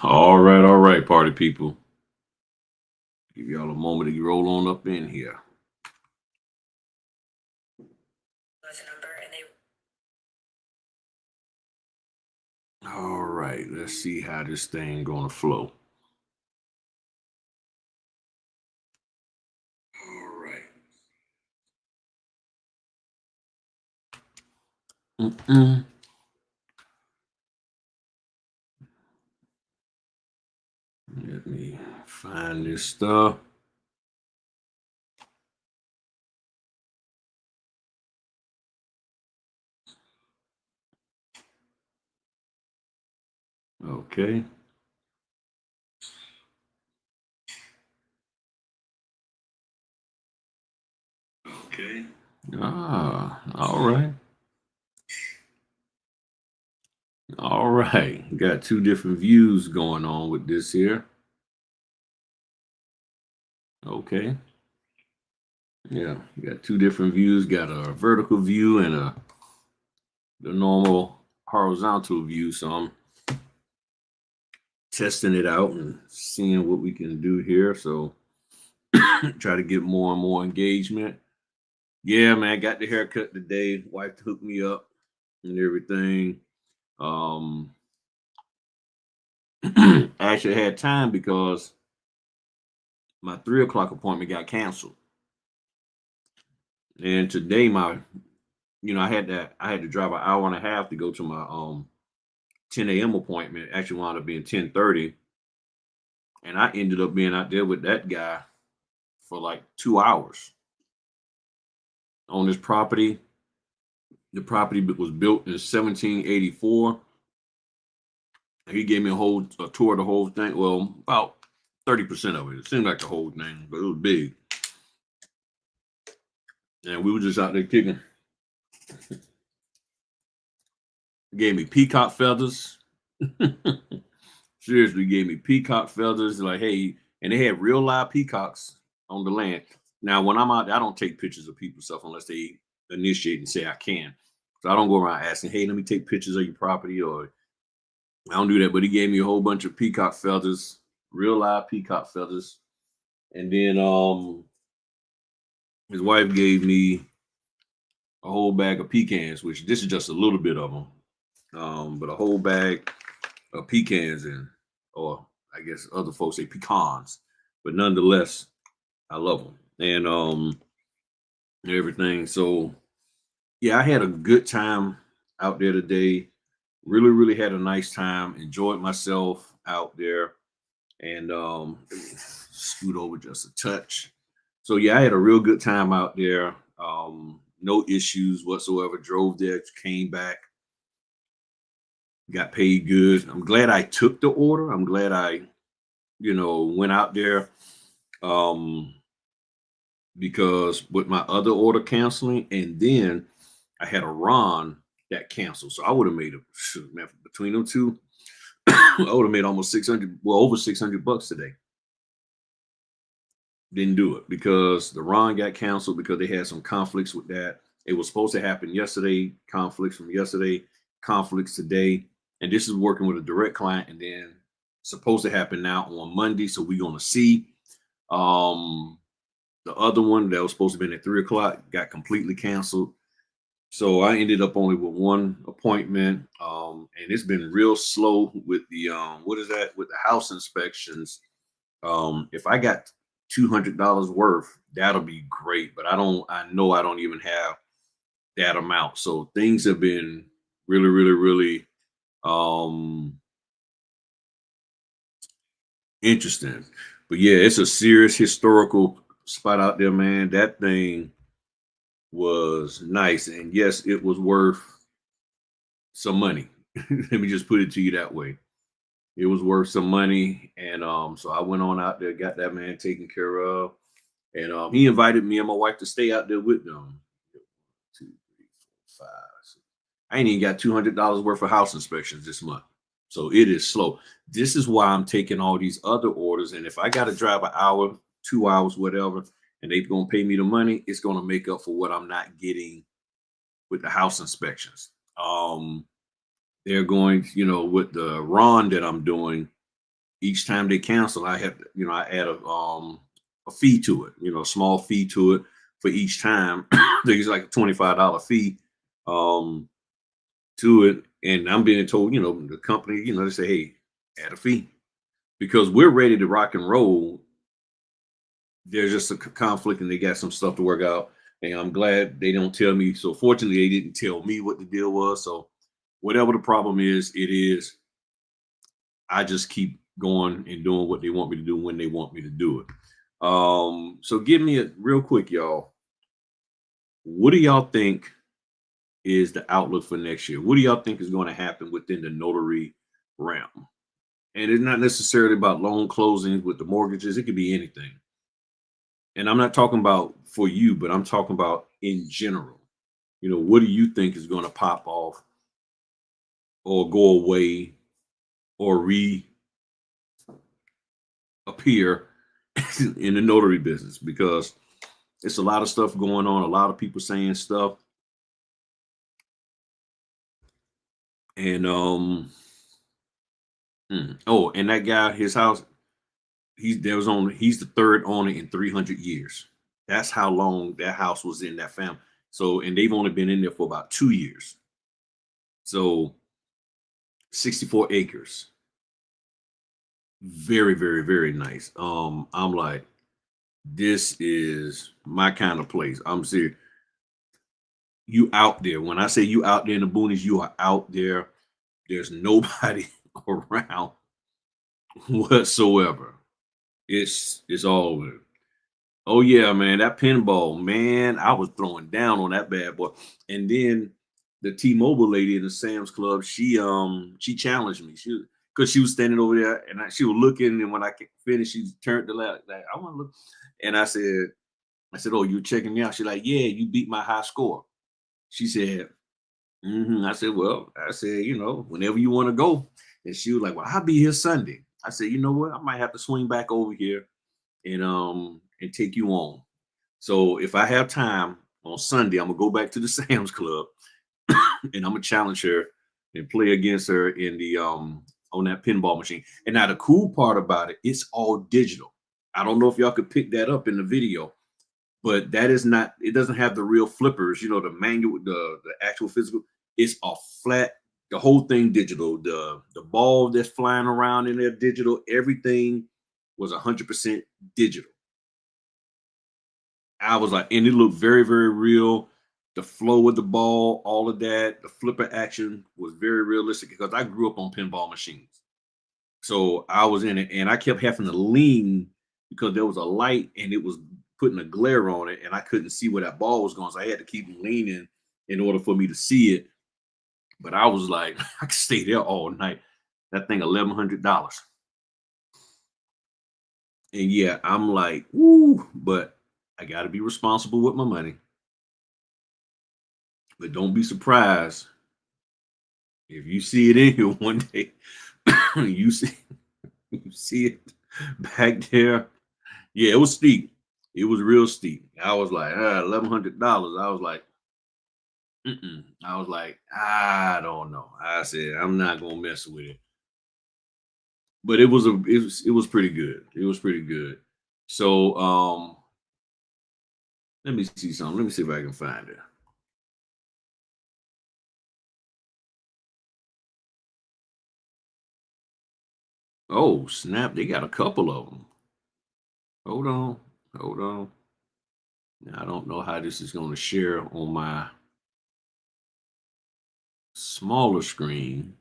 All right, party people. Give y'all a moment to roll on up in here. All right, let's see how this thing gonna flow. All right. Mm-mm. Let me find this stuff. Okay. Okay. All right. All right. Got two different views going on with this here. Okay. Yeah, you got two different views. Got a vertical view and the normal horizontal view. So I'm testing it out and seeing what we can do here. So try to get more and more engagement. Yeah, man, got the haircut today. Wife hooked me up and everything. Um I actually had time because my 3 o'clock appointment got canceled. And today I had to drive an hour and a half to go to my 10 a.m. appointment. Actually wound up being 10:30. And I ended up being out there with that guy for like 2 hours on this property. The property was built in 1784. He gave me a tour of the whole thing. Well, about 30% of it. It seemed like the whole thing, but it was big. And we were just out there kicking. Gave me peacock feathers. Seriously, gave me peacock feathers. Like, hey, and they had real live peacocks on the land. Now, when I'm out there, I don't take pictures of people's stuff unless they initiate and say I can. So I don't go around asking, hey, let me take pictures of your property, or I don't do that. But he gave me a whole bunch of peacock feathers, real live peacock feathers. And then his wife gave me a whole bag of pecans, which this is just a little bit of them. But a whole bag of pecans, and or I guess other folks say pecans, but nonetheless, I love them and everything. So yeah, I had a good time out there today. Really, really had a nice time. Enjoyed myself out there, and scoot over just a touch. So yeah, I had a real good time out there. No issues whatsoever. Drove there, came back, got paid good. I'm glad I took the order. I'm glad I, went out there. Um, because with my other order canceling, and then I had a Ron that canceled. So I would have made man, between them two, I would have made almost 600, well, over 600 bucks today. Didn't do it because the Ron got canceled because they had some conflicts with that. It was supposed to happen yesterday, conflicts from yesterday, conflicts today. And this is working with a direct client, and then supposed to happen now on Monday. So we're gonna see. Um the other one that was supposed to be at 3 o'clock got completely canceled. So I ended up only with one appointment. And it's been real slow with the what is that with the house inspections. If I got $200 worth, that'll be great. But I know I don't even have that amount. So things have been really, really, really um interesting. But yeah, it's a serious historical spot out there, man. That thing was nice. And yes, it was worth some money. Let me just put it to you that way. It was worth some money. And so I went on out there, got that man taken care of. And he invited me and my wife to stay out there with them. Two, three, four, five. Six. I ain't even got $200 worth of house inspections this month. So it is slow. This is why I'm taking all these other orders. And if I got to drive an hour, 2 hours, whatever, and they're going to pay me the money, it's going to make up for what I'm not getting with the house inspections. They're going, with the Ron that I'm doing. each time they cancel, I have to, I add a fee to it, a small fee to it for each time. There's like a $25 fee um to it. And I'm being told, the company, they say, hey, add a fee because we're ready to rock and roll. There's just a conflict and they got some stuff to work out. And I'm glad they don't tell me. So fortunately, they didn't tell me what the deal was. So whatever the problem is, it is. I just keep going and doing what they want me to do when they want me to do it. So give me a real quick, y'all. What do y'all think is the outlook for next year? What do y'all think is going to happen within the notary realm? And it's not necessarily about loan closings with the mortgages. It could be anything. And I'm not talking about for you, but I'm talking about in general. What do you think is going to pop off or go away or reappear in the notary business? Because it's a lot of stuff going on, a lot of people saying stuff. And oh, and that guy, his house, he's the third owner in 300 years. That's how long that house was in that family. So, and they've only been in there for about 2 years. So 64 acres. Very, very, very nice. I'm like, this is my kind of place. I'm serious. You out there. When I say you out there in the boonies, you are out there. There's nobody around whatsoever. It's all over. Oh yeah, man, that pinball, man, I was throwing down on that bad boy. And then the T-Mobile lady in the Sam's Club, she challenged me. Because she was standing over there and she was looking, and when I finished, she turned the left, like, I want to look. And I said, oh, you checking me out? She's like, yeah, you beat my high score. She said, I said, well, whenever you want to go. And she was like, well, I'll be here Sunday. I said, you know what? I might have to swing back over here and take you on. So if I have time on Sunday, I'm gonna go back to the Sam's Club and I'm gonna challenge her and play against her in the on that pinball machine. And now the cool part about it, it's all digital. I don't know if y'all could pick that up in the video, but that is not, it doesn't have the real flippers, the manual, the actual physical. It's a flat, the whole thing digital. The ball that's flying around in there digital, everything was 100% digital. I was like, and it looked very, very real. The flow of the ball, all of that, the flipper action was very realistic because I grew up on pinball machines. So I was in it and I kept having to lean because there was a light and it was putting a glare on it and I couldn't see where that ball was going. So I had to keep leaning in order for me to see it. But I was like, I could stay there all night. That thing, $1,100. And yeah, I'm like, woo, but I got to be responsible with my money. But don't be surprised if you see it in here one day. you see, you see it back there. Yeah, it was steep. It was real steep. I was like, $1,100. I was like, I was like, I don't know. I said, I'm not gonna mess with it. But it was pretty good. It was pretty good. So let me see something. Let me see if I can find it. Oh, snap. They got a couple of them. Hold on. Hold on. Now, I don't know how this is going to share on my smaller screen.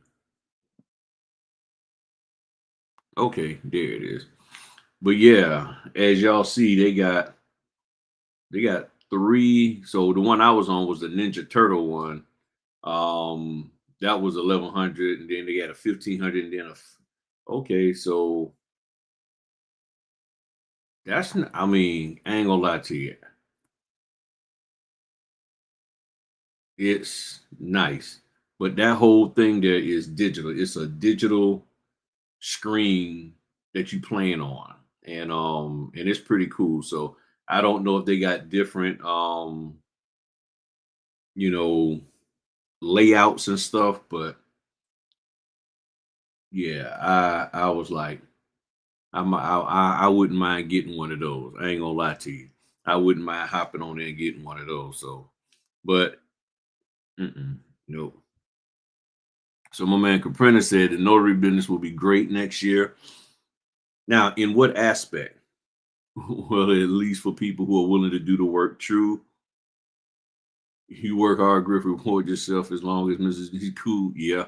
Okay, there it is. But yeah, as y'all see, they got three. So the one I was on was the Ninja Turtle one. That was 1,100, and then they got a 1,500, and then okay, so I mean, I ain't gonna lie to you. It's nice, but that whole thing there is digital. It's a digital screen that you playing on, and it's pretty cool. So I don't know if they got different you know layouts and stuff, but yeah, I was like, I wouldn't mind getting one of those. I ain't gonna lie to you. I wouldn't mind hopping on there and getting one of those. So, but no. So my man Caprina said the notary business will be great next year. Now, in what aspect? Well, at least for people who are willing to do the work. True, you work hard, Griff. Reward yourself as long as Mrs. is cool. Yeah,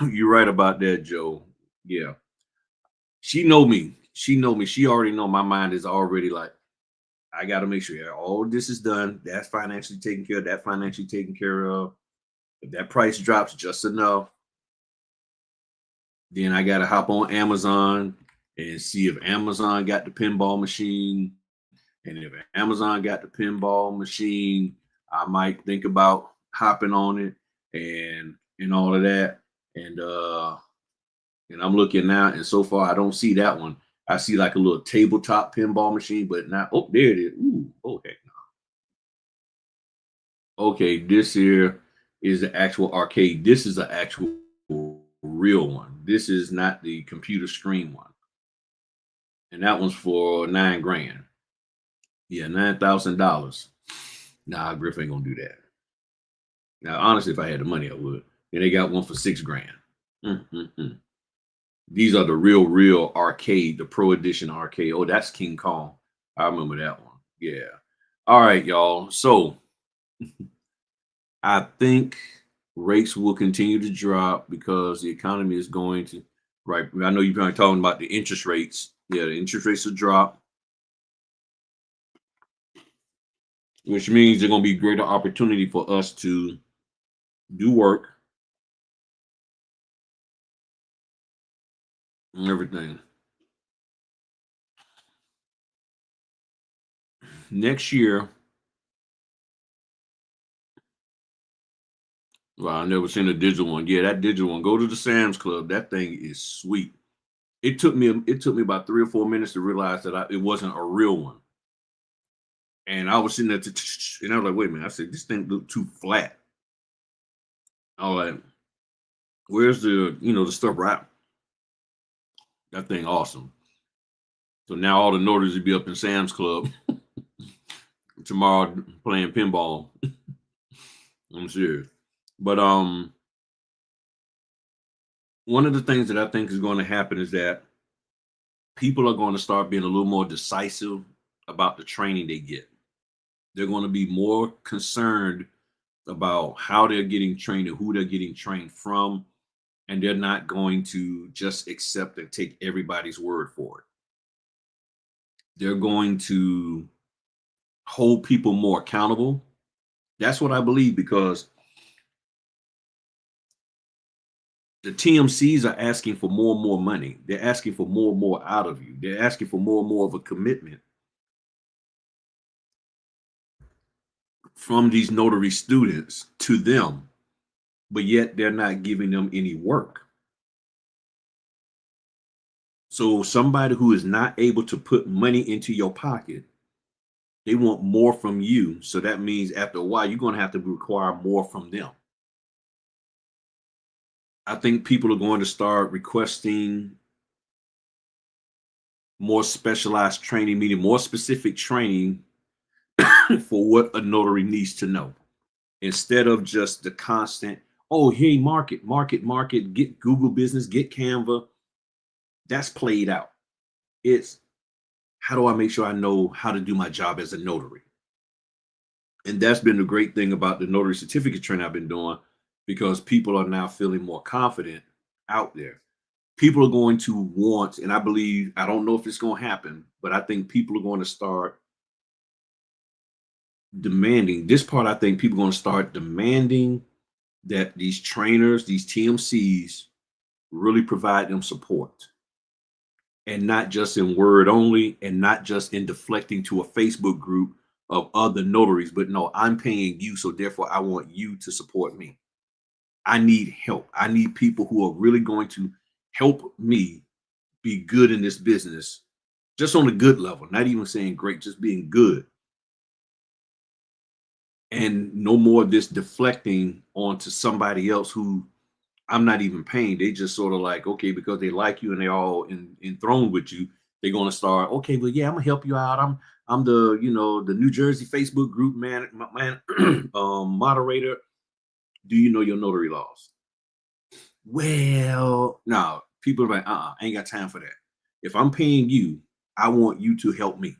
you're right about that, Joe. Yeah, she know me. She know me. She already know my mind is already like, I got to make sure all this is done. That's financially taken care of. That financially taken care of. If that price drops just enough, then I got to hop on Amazon and see if Amazon got the pinball machine. And if Amazon got the pinball machine, I might think about hopping on it and all of that. And I'm looking now, and so far I don't see that one. I see like a little tabletop pinball machine, but not. Oh, there it is. Ooh, oh heck no. Okay, this here is the actual arcade. This is the actual real one. This is not the computer screen one, and that one's for 9 grand. Yeah, $9,000. Nah, Griff ain't gonna do that. Now, honestly, if I had the money, I would. And they got one for 6 grand. Mm-mm-mm. These are the real arcade, the Pro Edition arcade. Oh, that's King Kong. I remember that one. Yeah. All right, y'all. So I think rates will continue to drop because the economy is going to, right. I know you've been talking about the interest rates. Yeah, the interest rates will drop, which means there's going to be greater opportunity for us to do work and everything. Next year, well, I never seen a digital one. Yeah, that digital one. Go to the Sam's Club. That thing is sweet. It took me about 3 or 4 minutes to realize that it wasn't a real one. And I was sitting there, and I was like, "Wait a minute!" I said, "This thing looked too flat." I was like, "Where's the stuff wrapped?" That thing awesome. So now all the notaries will be up in Sam's Club tomorrow playing pinball. I'm serious. But one of the things that I think is going to happen is that people are going to start being a little more decisive about the training they get. They're going to be more concerned about how they're getting trained and who they're getting trained from. And they're not going to just accept and take everybody's word for it. They're going to hold people more accountable. That's what I believe because the TMCs are asking for more and more money. They're asking for more and more out of you. They're asking for more and more of a commitment from these notary students to them, but yet they're not giving them any work. So somebody who is not able to put money into your pocket, they want more from you. So that means after a while, you're going to have to require more from them. I think people are going to start requesting more specialized training, meaning more specific training for what a notary needs to know instead of just the constant, oh, hey, market, get Google business, get Canva. That's played out. It's how do I make sure I know how to do my job as a notary? And that's been the great thing about the notary certificate training I've been doing because people are now feeling more confident out there. People are going to want, and I believe, I don't know if it's going to happen, but I think people are going to start demanding this part. I think people are going to start demanding that these trainers, these TMCs, really provide them support and not just in word only and not just in deflecting to a Facebook group of other notaries, but no, I'm paying you. So therefore I want you to support me. I need help. I need people who are really going to help me be good in this business, just on a good level, not even saying great, just being good. And no more of this deflecting onto somebody else who I'm not even paying. They just sort of like, okay, because they like you and they're all enthroned with you, they're gonna start, okay, well, yeah, I'm gonna help you out. I'm the, the New Jersey Facebook group moderator. Do you know your notary laws? Well, no, people are like, I ain't got time for that. If I'm paying you, I want you to help me.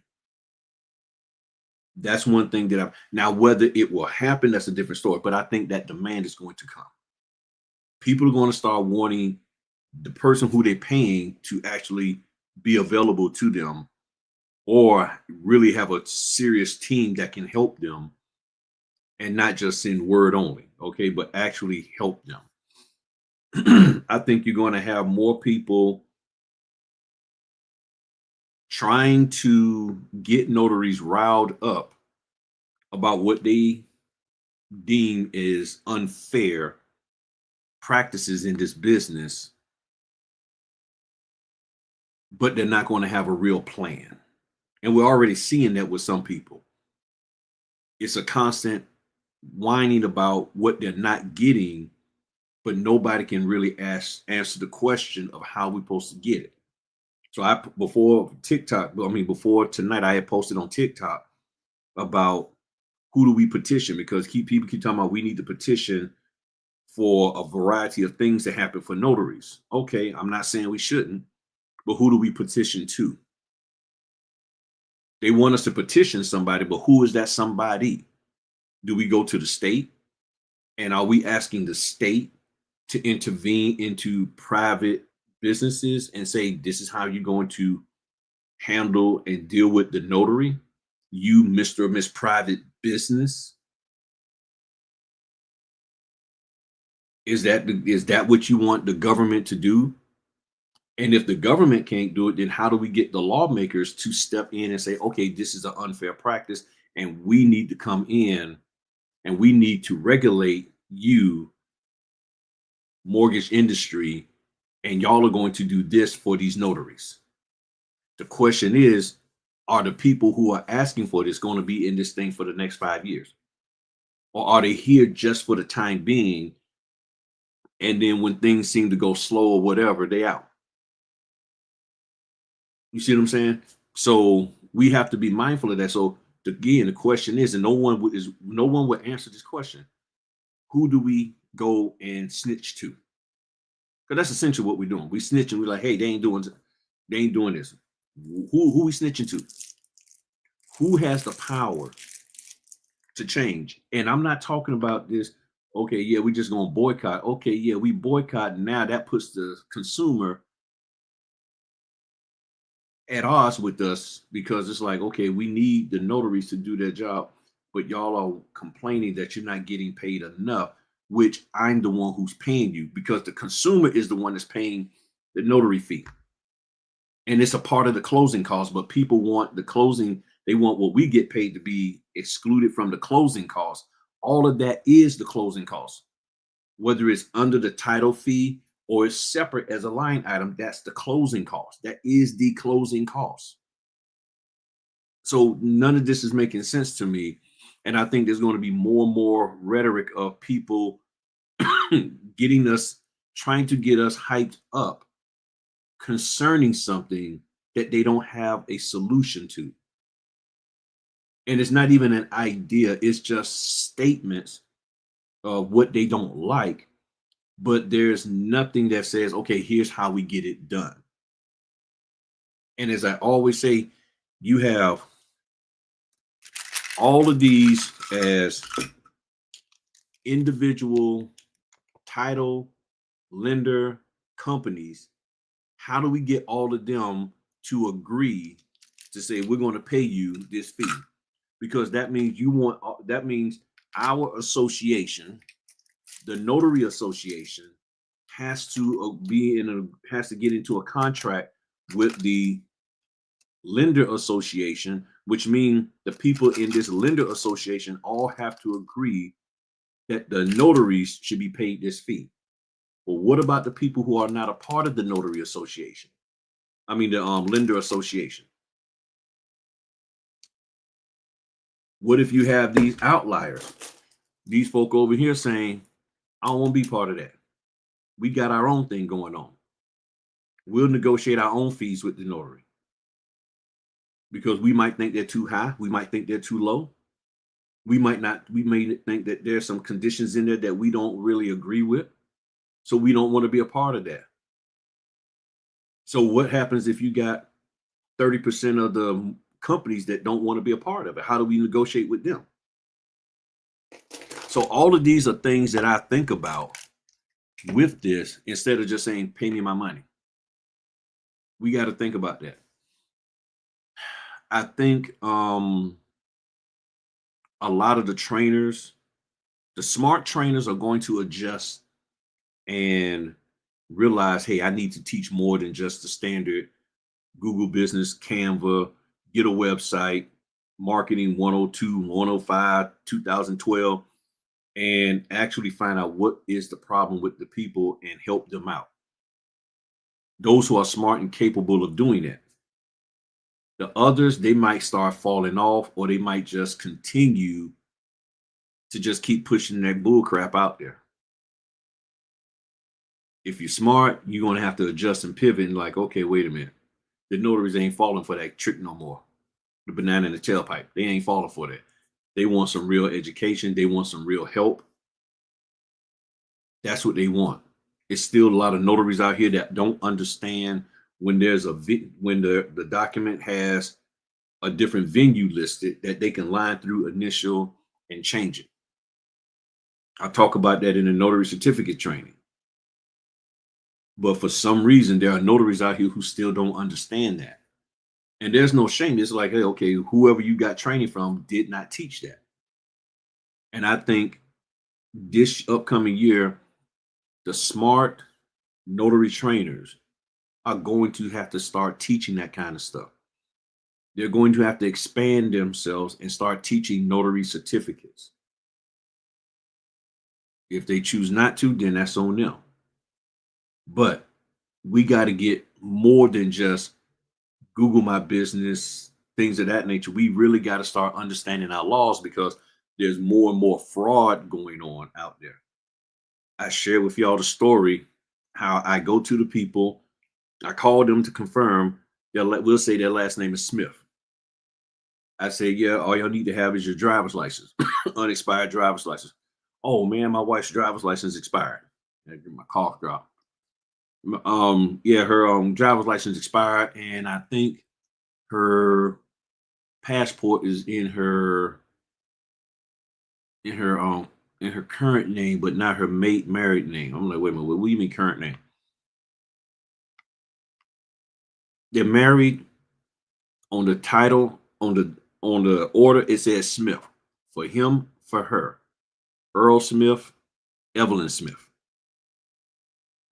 That's one thing that now, whether it will happen, that's a different story. But I think that demand is going to come. People are going to start wanting the person who they're paying to actually be available to them, or really have a serious team that can help them and not just send word only, okay, but actually help them. I think you're going to have more people trying to get notaries riled up about what they deem is unfair practices in this business, but they're not going to have a real plan. And we're already seeing that with some people. It's a constant whining about what they're not getting, but nobody can really answer the question of how we're supposed to get it. So before tonight, I had posted on TikTok about who do we petition, because people keep talking about we need to petition for a variety of things that happen for notaries. Okay, I'm not saying we shouldn't, but who do we petition to? They want us to petition somebody, but who is that somebody? Do we go to the state? And are we asking the state to intervene into private businesses and say, this is how you're going to handle and deal with the notary, you Mr. or Miss Private Business? Is that what you want the government to do? And if the government can't do it, then how do we get the lawmakers to step in and say, okay, this is an unfair practice, and we need to come in and we need to regulate you, mortgage industry, and y'all are going to do this for these notaries. The question is, are the people who are asking for this going to be in this thing for the next 5 years? Or are they here just for the time being? And then when things seem to go slow or whatever, they out. You see what I'm saying? So we have to be mindful of that. So again, the question is, and no one would answer this question: who do we go and snitch to? Because that's essentially what we're doing. We snitching. We're like, hey, they ain't doing this. Who we snitching to? Who has the power to change? And I'm not talking about this. Okay, yeah, we just gonna boycott. Okay, yeah, we boycott. Now that puts the consumer at odds with us, because it's like, okay, we need the notaries to do their job, but y'all are complaining that you're not getting paid enough, which I'm the one who's paying you, because the consumer is the one that's paying the notary fee. And it's a part of the closing cost, but people want the closing, they want what we get paid to be excluded from the closing cost. All of that is the closing cost, whether it's under the title fee or it's separate as a line item. That's the closing cost. That is the closing cost. So none of this is making sense to me. And I think there's going to be more and more rhetoric of people trying to get us hyped up concerning something that they don't have a solution to. And it's not even an idea, it's just statements of what they don't like, but there's nothing that says, okay, here's how we get it done. And as I always say, you have all of these as individual title lender companies. How do we get all of them to agree to say we're going to pay you this fee? Because that means our association, the Notary Association, has to get into a contract with the Lender Association, which means the people in this Lender Association all have to agree that the notaries should be paid this fee. Well, what about the people who are not a part of the Notary Association? I mean, the Lender Association. What if you have these outliers? These folk over here saying, I don't want to be part of that. We got our own thing going on. We'll negotiate our own fees with the notary because we might think they're too high. We might think they're too low. We might not. We may think that there's some conditions in there that we don't really agree with. So we don't want to be a part of that. So what happens if you got 30% of the companies that don't want to be a part of it? How do we negotiate with them? So all of these are things that I think about with this instead of just saying, pay me my money. We got to think about that. I think a lot of the trainers, the smart trainers are going to adjust and realize, hey, I need to teach more than just the standard Google Business, Canva, get a website, marketing 102, 105, 2012, and actually find out what is the problem with the people and help them out. Those who are smart and capable of doing that. The others, they might start falling off, or they might just continue to just keep pushing that bull crap out there. If you're smart, you're going to have to adjust and pivot and like, okay, wait a minute. The notaries ain't falling for that trick no more. The banana in the tailpipe. They ain't falling for that. They want some real education. They want some real help. That's what they want. It's still a lot of notaries out here that don't understand when there's when the document has a different venue listed that they can line through initial and change it. I talk about that in the notary certificate training. But for some reason, there are notaries out here who still don't understand that. And there's no shame. It's like, hey, okay, whoever you got training from did not teach that. And I think this upcoming year, the smart notary trainers are going to have to start teaching that kind of stuff. They're going to have to expand themselves and start teaching notary certificates. If they choose not to, then that's on them. But we got to get more than just Google My Business, things of that nature. We really got to start understanding our laws because there's more and more fraud going on out there. I share with y'all the story how I go to the people, I call them to confirm. We'll say their last name is Smith. I say, yeah, all y'all need to have is your driver's license, unexpired driver's license. Oh man, my wife's driver's license expired. My cough dropped. Yeah, her driver's license expired, and I think her passport is in her current name, but not her married name. I'm like, wait a minute, what do you mean current name? They're married. On the title, on the order, it says Smith. For him, for her. Earl Smith, Evelyn Smith.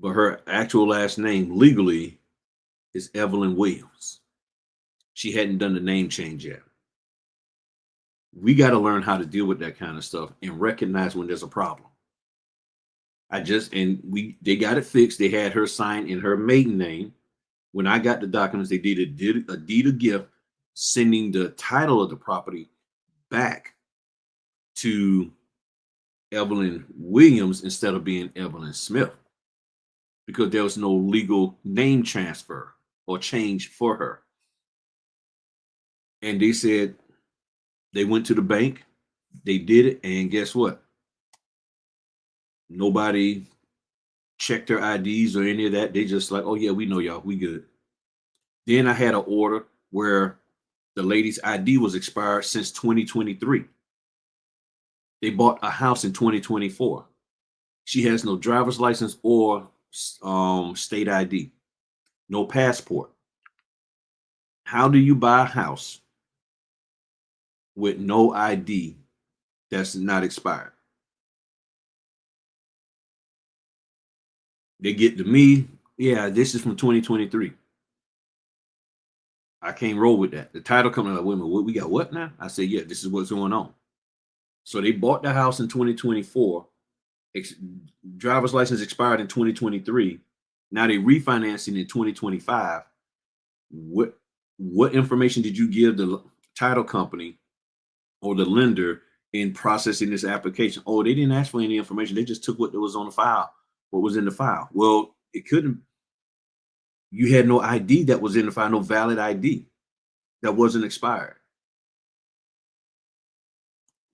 But her actual last name legally is Evelyn Williams. She hadn't done the name change yet. We got to learn how to deal with that kind of stuff and recognize when there's a problem. They got it fixed. They had her sign in her maiden name. When I got the documents, they did a deed of gift, sending the title of the property back to Evelyn Williams instead of being Evelyn Smith, because there was no legal name transfer or change for her. And they said they went to the bank, they did it, and guess what? Nobody checked their IDs or any of that. They just like, oh yeah, we know y'all, we good. Then I had an order where the lady's ID was expired since 2023. They bought a house in 2024. She has no driver's license or state ID, no passport. How do you buy a house with no ID that's not expired? They get to me, yeah, this is from 2023. I can't roll with that. The title coming like, wait a minute, we got what now? I said, yeah, this is what's going on. So they bought the house in 2024. Driver's license expired in 2023. Now they refinancing in 2025. What information did you give the title company or the lender in processing this application? Oh, they didn't ask for any information. They just took what was on the file What was in the file? Well, it couldn't. You had no ID that was in the file, no valid ID that wasn't expired.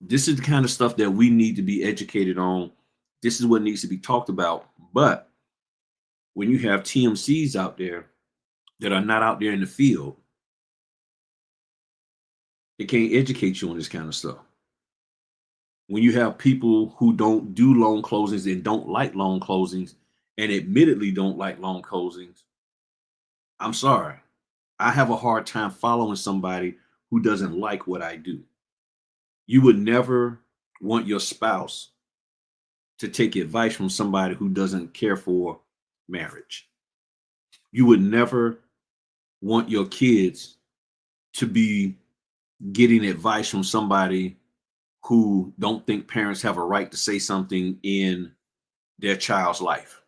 This is the kind of stuff that we need to be educated on. This is what needs to be talked about. But when you have TMCs out there that are not out there in the field, they can't educate you on this kind of stuff. When you have people who don't do loan closings and don't like loan closings and admittedly don't like loan closings, I'm sorry. I have a hard time following somebody who doesn't like what I do. You would never want your spouse to take advice from somebody who doesn't care for marriage. You would never want your kids to be getting advice from somebody who don't think parents have a right to say something in their child's life,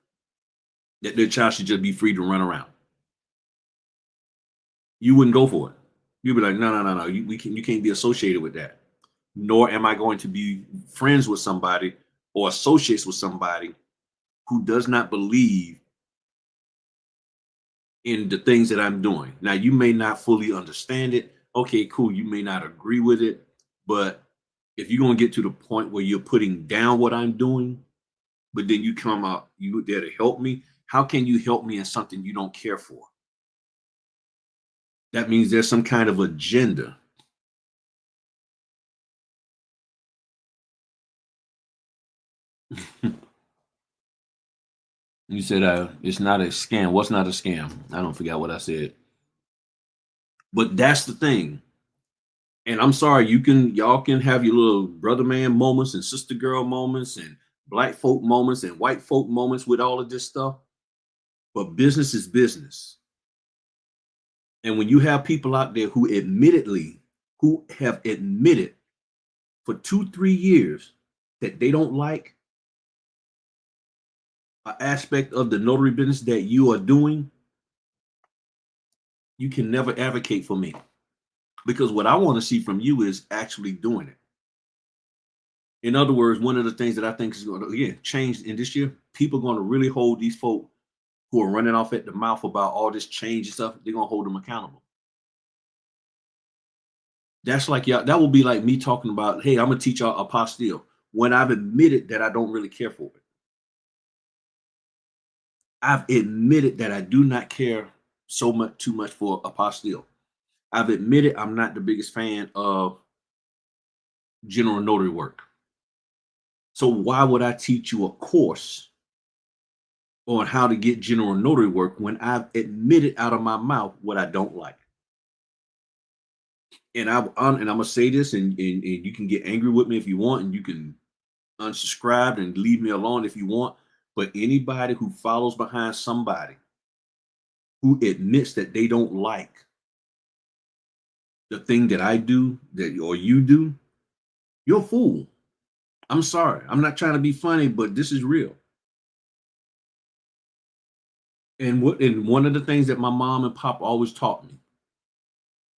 that their child should just be free to run around. You wouldn't go for it. You'd be like, no. You can't be associated with that. Nor am I going to be friends with somebody or associates with somebody who does not believe in the things that I'm doing. Now, you may not fully understand it. Okay, cool. You may not agree with it. But if you're going to get to the point where you're putting down what I'm doing, but then you come up, you there to help me, how can you help me in something you don't care for? That means there's some kind of agenda. You said it's not a scam. What's not a scam? I don't forget what I said. But that's the thing. And I'm sorry, y'all can have your little brother man moments and sister girl moments and black folk moments and white folk moments with all of this stuff. But business is business. And when you have people out there who have admitted for 2-3 years that they don't like an aspect of the notary business that you are doing, you can never advocate for me. Because what I want to see from you is actually doing it. In other words, one of the things that I think is going to change in this year, people are going to really hold these folk who are running off at the mouth about all this change and stuff. They're going to hold them accountable. That's like, yeah, that will be like me talking about, hey, I'm going to teach y'all apostille when I've admitted that I don't really care for it. I've admitted that I do not care too much for apostille. I've admitted I'm not the biggest fan of general notary work. So why would I teach you a course on how to get general notary work when I've admitted out of my mouth what I don't like? And I'm gonna say this, and you can get angry with me if you want, and you can unsubscribe and leave me alone if you want. But anybody who follows behind somebody who admits that they don't like the thing that I do, or you do, you're a fool. I'm sorry. I'm not trying to be funny, but this is real. And one of the things that my mom and pop always taught me,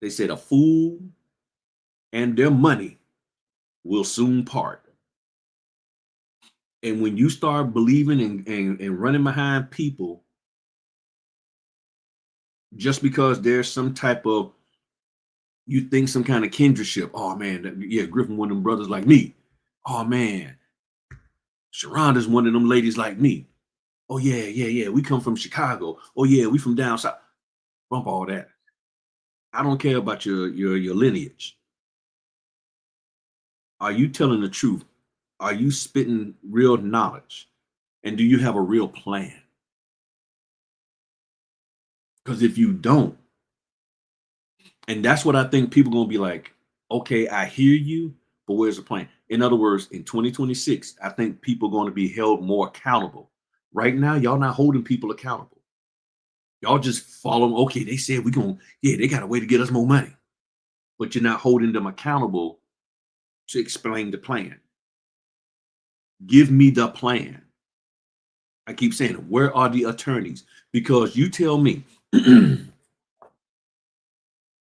they said a fool and their money will soon part. And when you start believing and running behind people just because there's some type of, you think some kind of kindredship. Oh man, yeah, Griffin, one of them brothers like me. Oh man, Sharonda's one of them ladies like me. Oh yeah. We come from Chicago. Oh yeah, we from down south. Bump all that. I don't care about your lineage. Are you telling the truth? Are you spitting real knowledge? And do you have a real plan? Because if you don't, and that's what I think people are going to be like, okay, I hear you, but where's the plan? In other words, in 2026, I think people are going to be held more accountable. Right now, y'all not holding people accountable. Y'all just follow, okay, they said they got a way to get us more money. But you're not holding them accountable to explain the plan. Give me the plan. I keep saying, where are the attorneys? Because you tell me,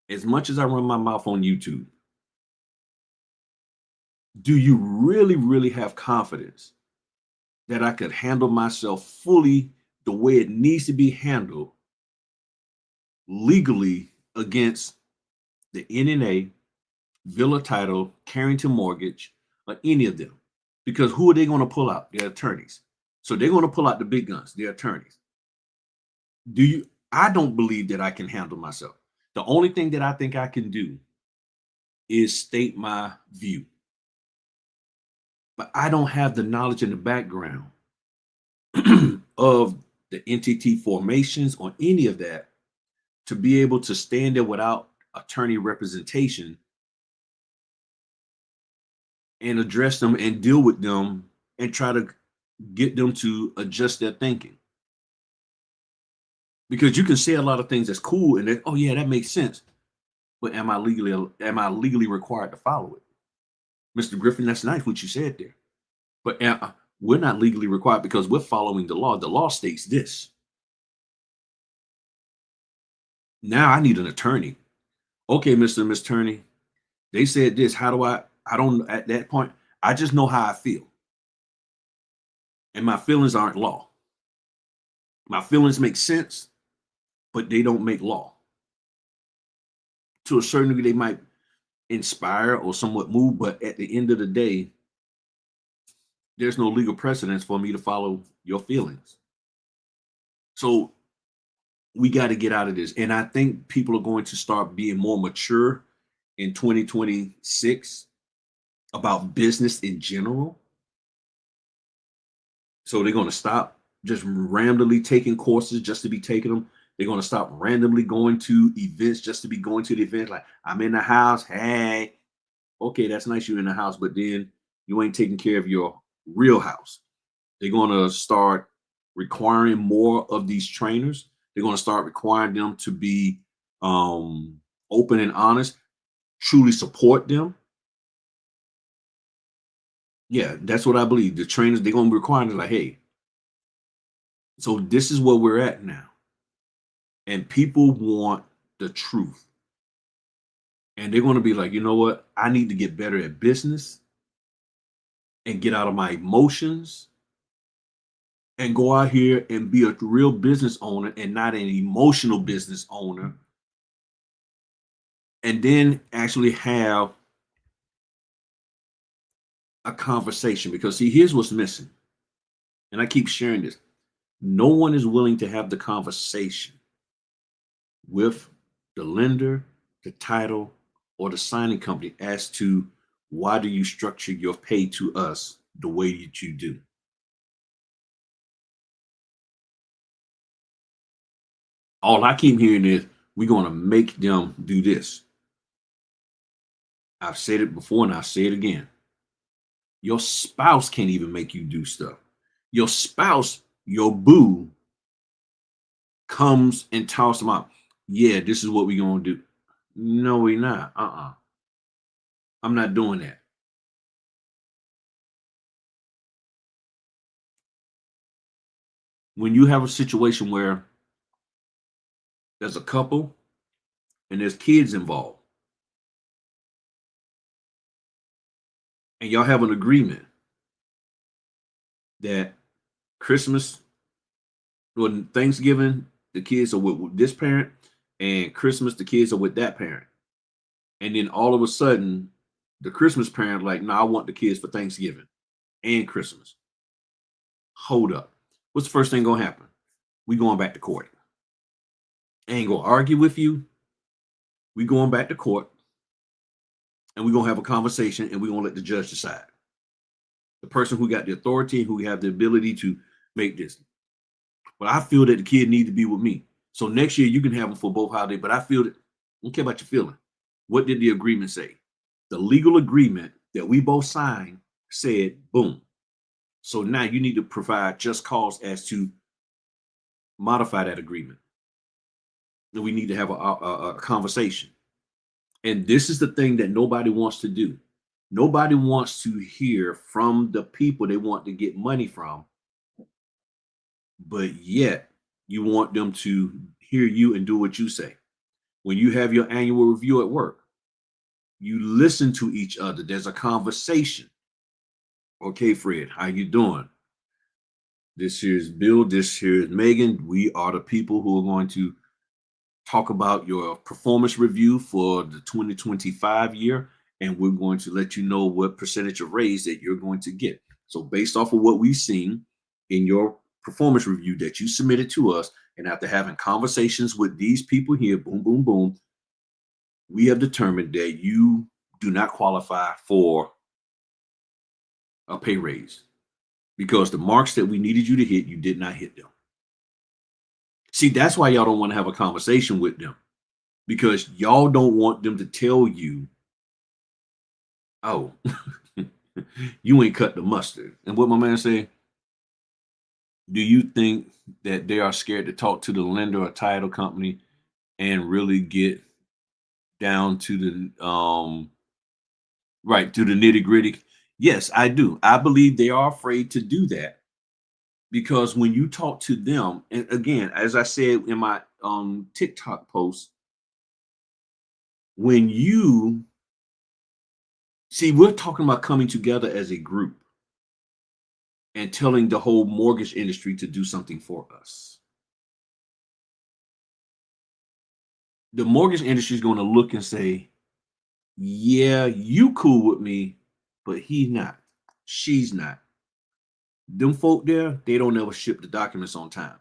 as much as I run my mouth on YouTube, do you really, really have confidence that I could handle myself fully the way it needs to be handled legally against the NNA, Villa Title, Carrington Mortgage, or any of them. Because who are they going to pull out? Their attorneys. So they're going to pull out the big guns, their attorneys. I don't believe that I can handle myself. The only thing that I think I can do is state my view. But I don't have the knowledge in the background of the entity formations or any of that to be able to stand there without attorney representation and address them and deal with them and try to get them to adjust their thinking. Because you can say a lot of things that's cool and then, oh yeah, that makes sense. But am I legally required to follow it? Mr. Griffin, that's nice what you said there. But we're not legally required because we're following the law. The law states this. Now I need an attorney. Okay, Mr. and Miss Attorney, they said this. How do I don't, at that point, I just know how I feel. And my feelings aren't law. My feelings make sense, but they don't make law. To a certain degree, they might inspire or somewhat move, but at the end of the day, there's no legal precedence for me to follow your feelings. So we got to get out of this. And I think people are going to start being more mature in 2026 about business in general. So they're going to stop just randomly taking courses just to be taking them. They're going to stop randomly going to events just to be going to the event. Like, I'm in the house. Hey, okay, that's nice you're in the house, but then you ain't taking care of your real house. They're going to start requiring more of these trainers. They're going to start requiring them to be open and honest, truly support them. Yeah, that's what I believe. The trainers, they're going to be requiring it like, hey, so this is where we're at now. And people want the truth. And they're going to be like, you know what? I need to get better at business and get out of my emotions and go out here and be a real business owner and not an emotional business owner. And then actually have a conversation. Because see, here's what's missing. And I keep sharing this. No one is willing to have the conversation with the lender, the title, or the signing company as to why do you structure your pay to us the way that you do. All I keep hearing is we're going to make them do this. I've said it before and I'll say it again. Your spouse can't even make you do stuff. Your spouse, your boo, comes and talks them out. Yeah, this is what we're going to do. No, we're not. I'm not doing that. When you have a situation where there's a couple and there's kids involved, and y'all have an agreement that Christmas or Thanksgiving, the kids are with this parent, and Christmas, the kids are with that parent. And then all of a sudden, the Christmas parent, like, no, I want the kids for Thanksgiving and Christmas. Hold up. What's the first thing gonna happen? We going back to court. I ain't gonna argue with you. We going back to court and we're gonna have a conversation and we're gonna let the judge decide. The person who got the authority, who have the ability to make this. But I feel that the kid needs to be with me. So next year you can have them for both holidays. But I feel that I don't care about your feeling. What did the agreement say? The legal agreement that we both signed said, boom. So now you need to provide just cause as to modify that agreement. Then we need to have a conversation. And this is the thing that nobody wants to do. Nobody wants to hear from the people they want to get money from, but yet you want them to hear you and do what you say. When you have your annual review at work, you listen to each other. There's a conversation. Okay, Fred, how you doing? This here is Bill. This here is Megan. We are the people who are going to talk about your performance review for the 2025 year, and we're going to let you know what percentage of raise that you're going to get. So based off of what we've seen in your performance review that you submitted to us, and after having conversations with these people here, boom, boom, boom, we have determined that you do not qualify for a pay raise because the marks that we needed you to hit, you did not hit them. See, that's why y'all don't want to have a conversation with them, because y'all don't want them to tell you, oh, you ain't cut the mustard. And what my man say, do you think that they are scared to talk to the lender or title company and really get down to the right to the nitty gritty? Yes, I do. I believe they are afraid to do that because when you talk to them, and again, as I said in my TikTok post, when you see, we're talking about coming together as a group and telling the whole mortgage industry to do something for us. The mortgage industry is going to look and say, yeah, you cool with me, but he's not. She's not. Them folk there, they don't ever ship the documents on time.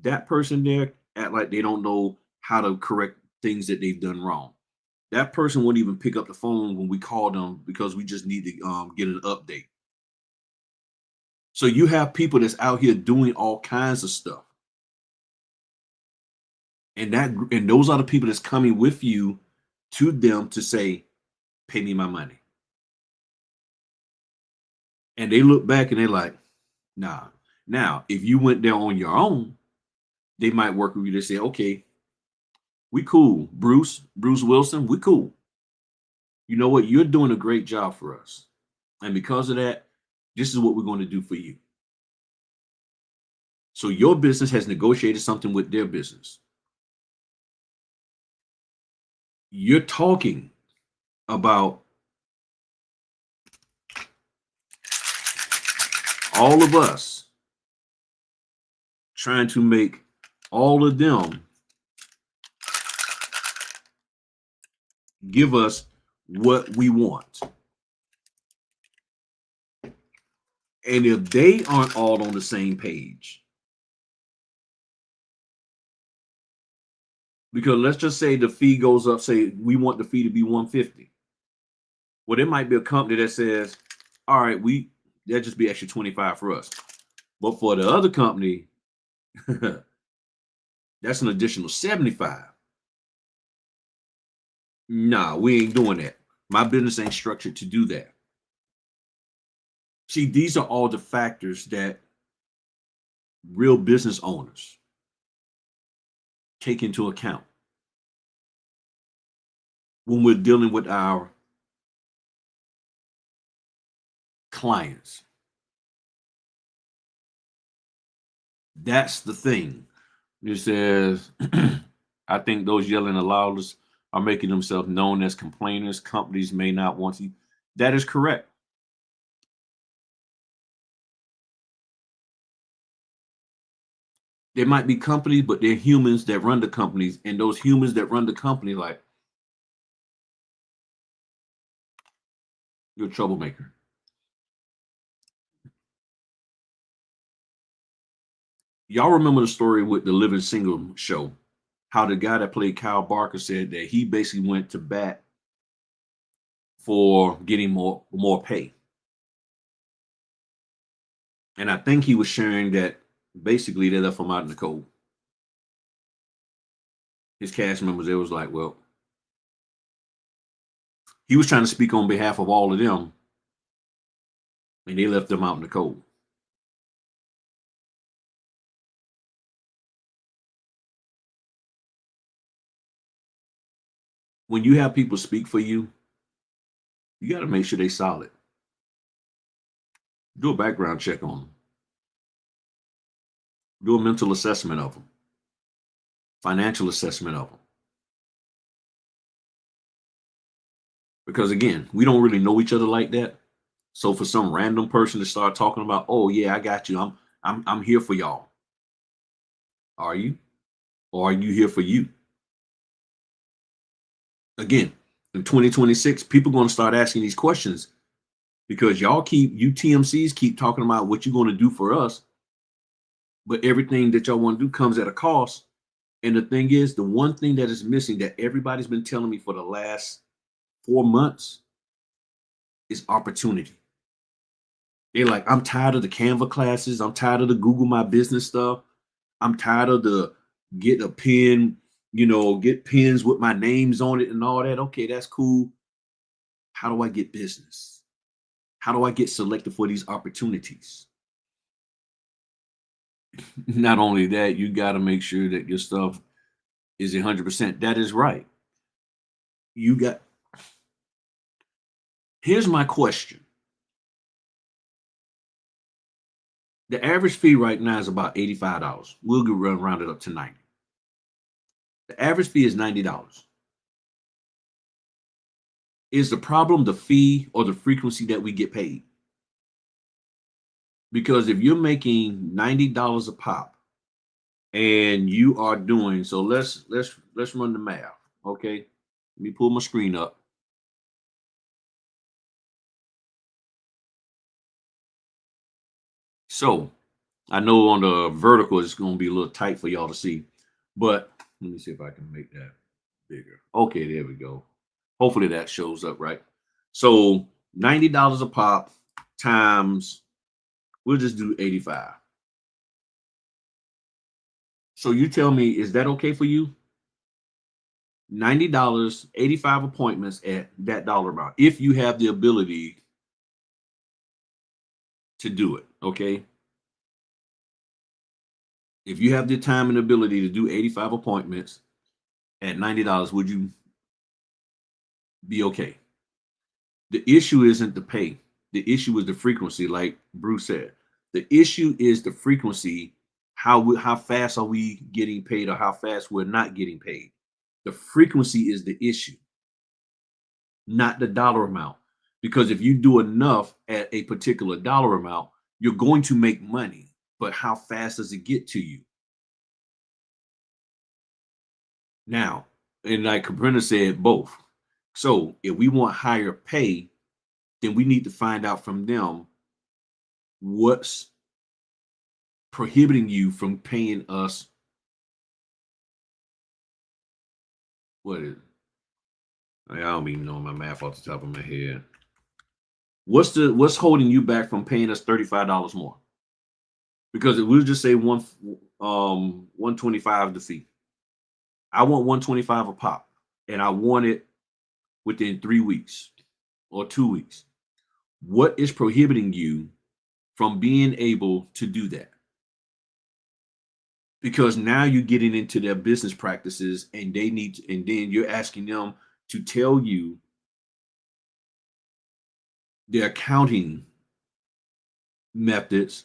That person there act like they don't know how to correct things that they've done wrong. That person wouldn't even pick up the phone when we call them because we just need to get an update. So you have people that's out here doing all kinds of stuff. And those are the people that's coming with you to them to say, pay me my money. And they look back and they're like, nah. Now, if you went there on your own, they might work with you to say, okay, we cool. Bruce Wilson, we cool. You know what? You're doing a great job for us. And because of that, this is what we're going to do for you. So your business has negotiated something with their business. You're talking about all of us trying to make all of them give us what we want. And if they aren't all on the same page, because let's just say the fee goes up, say we want the fee to be 150. Well, there might be a company that says, all right, that'll just be extra 25 for us. But for the other company, that's an additional 75. Nah, we ain't doing that. My business ain't structured to do that. See, these are all the factors that real business owners take into account when we're dealing with our clients. That's the thing. It says, I think those yelling the loudest are making themselves known as complainers. Companies may not want to. That is correct. There might be companies, but they're humans that run the companies, and those humans that run the company, like, you're a troublemaker. Y'all remember the story with the Living Single show? How the guy that played Kyle Barker said that he basically went to bat for getting more pay. And I think he was sharing that basically they left him out in the cold. His cast members, they was like, well, he was trying to speak on behalf of all of them, and they left them out in the cold. When you have people speak for you, you got to make sure they solid. Do a background check on them. Do a mental assessment of them. Financial assessment of them. Because again, we don't really know each other like that. So for some random person to start talking about, oh yeah, I got you. I'm here for y'all. Are you? Or are you here for you? Again, in 2026, people are going to start asking these questions because you TMCs keep talking about what you're going to do for us, but everything that y'all want to do comes at a cost. And the thing is, the one thing that is missing that everybody's been telling me for the last 4 months is opportunity. They're like, I'm tired of the Canva classes. I'm tired of the Google My Business stuff. I'm tired of the get a pen, get pens with my names on it and all that. Okay, that's cool. How do I get business? How do I get selected for these opportunities? Not only that, you got to make sure that your stuff is 100%. That is right. You got, here's my question. The average fee right now is about $85. We'll get round it up to 90. The average fee is $90. Is the problem the fee or the frequency that we get paid? Because if you're making $90 a pop and you are doing, so let's run the math. Okay. Let me pull my screen up. So I know on the vertical it's going to be a little tight for y'all to see, but let me see if I can make that bigger. Okay, there we go. Hopefully that shows up right. So $90 a pop times, we'll just do 85. So you tell me, is that okay for you? $90, 85 appointments at that dollar amount. If you have the ability to do it, okay? If you have the time and ability to do 85 appointments at $90, would you be okay? The issue isn't the pay. The issue is the frequency, like Bruce said. The issue is the frequency. How fast are we getting paid, or how fast we're not getting paid? The frequency is the issue, not the dollar amount. Because if you do enough at a particular dollar amount, you're going to make money. But how fast does it get to you? Now, and like Cabrina said, both. So if we want higher pay, then we need to find out from them what's prohibiting you from paying us. What is it? I don't even know my math off the top of my head. What's holding you back from paying us $35 more? Because it will just say 125 the fee. I want 125 a pop, and I want it within 3 weeks or 2 weeks. What is prohibiting you from being able to do that? Because now you're getting into their business practices, and and then you're asking them to tell you their accounting methods.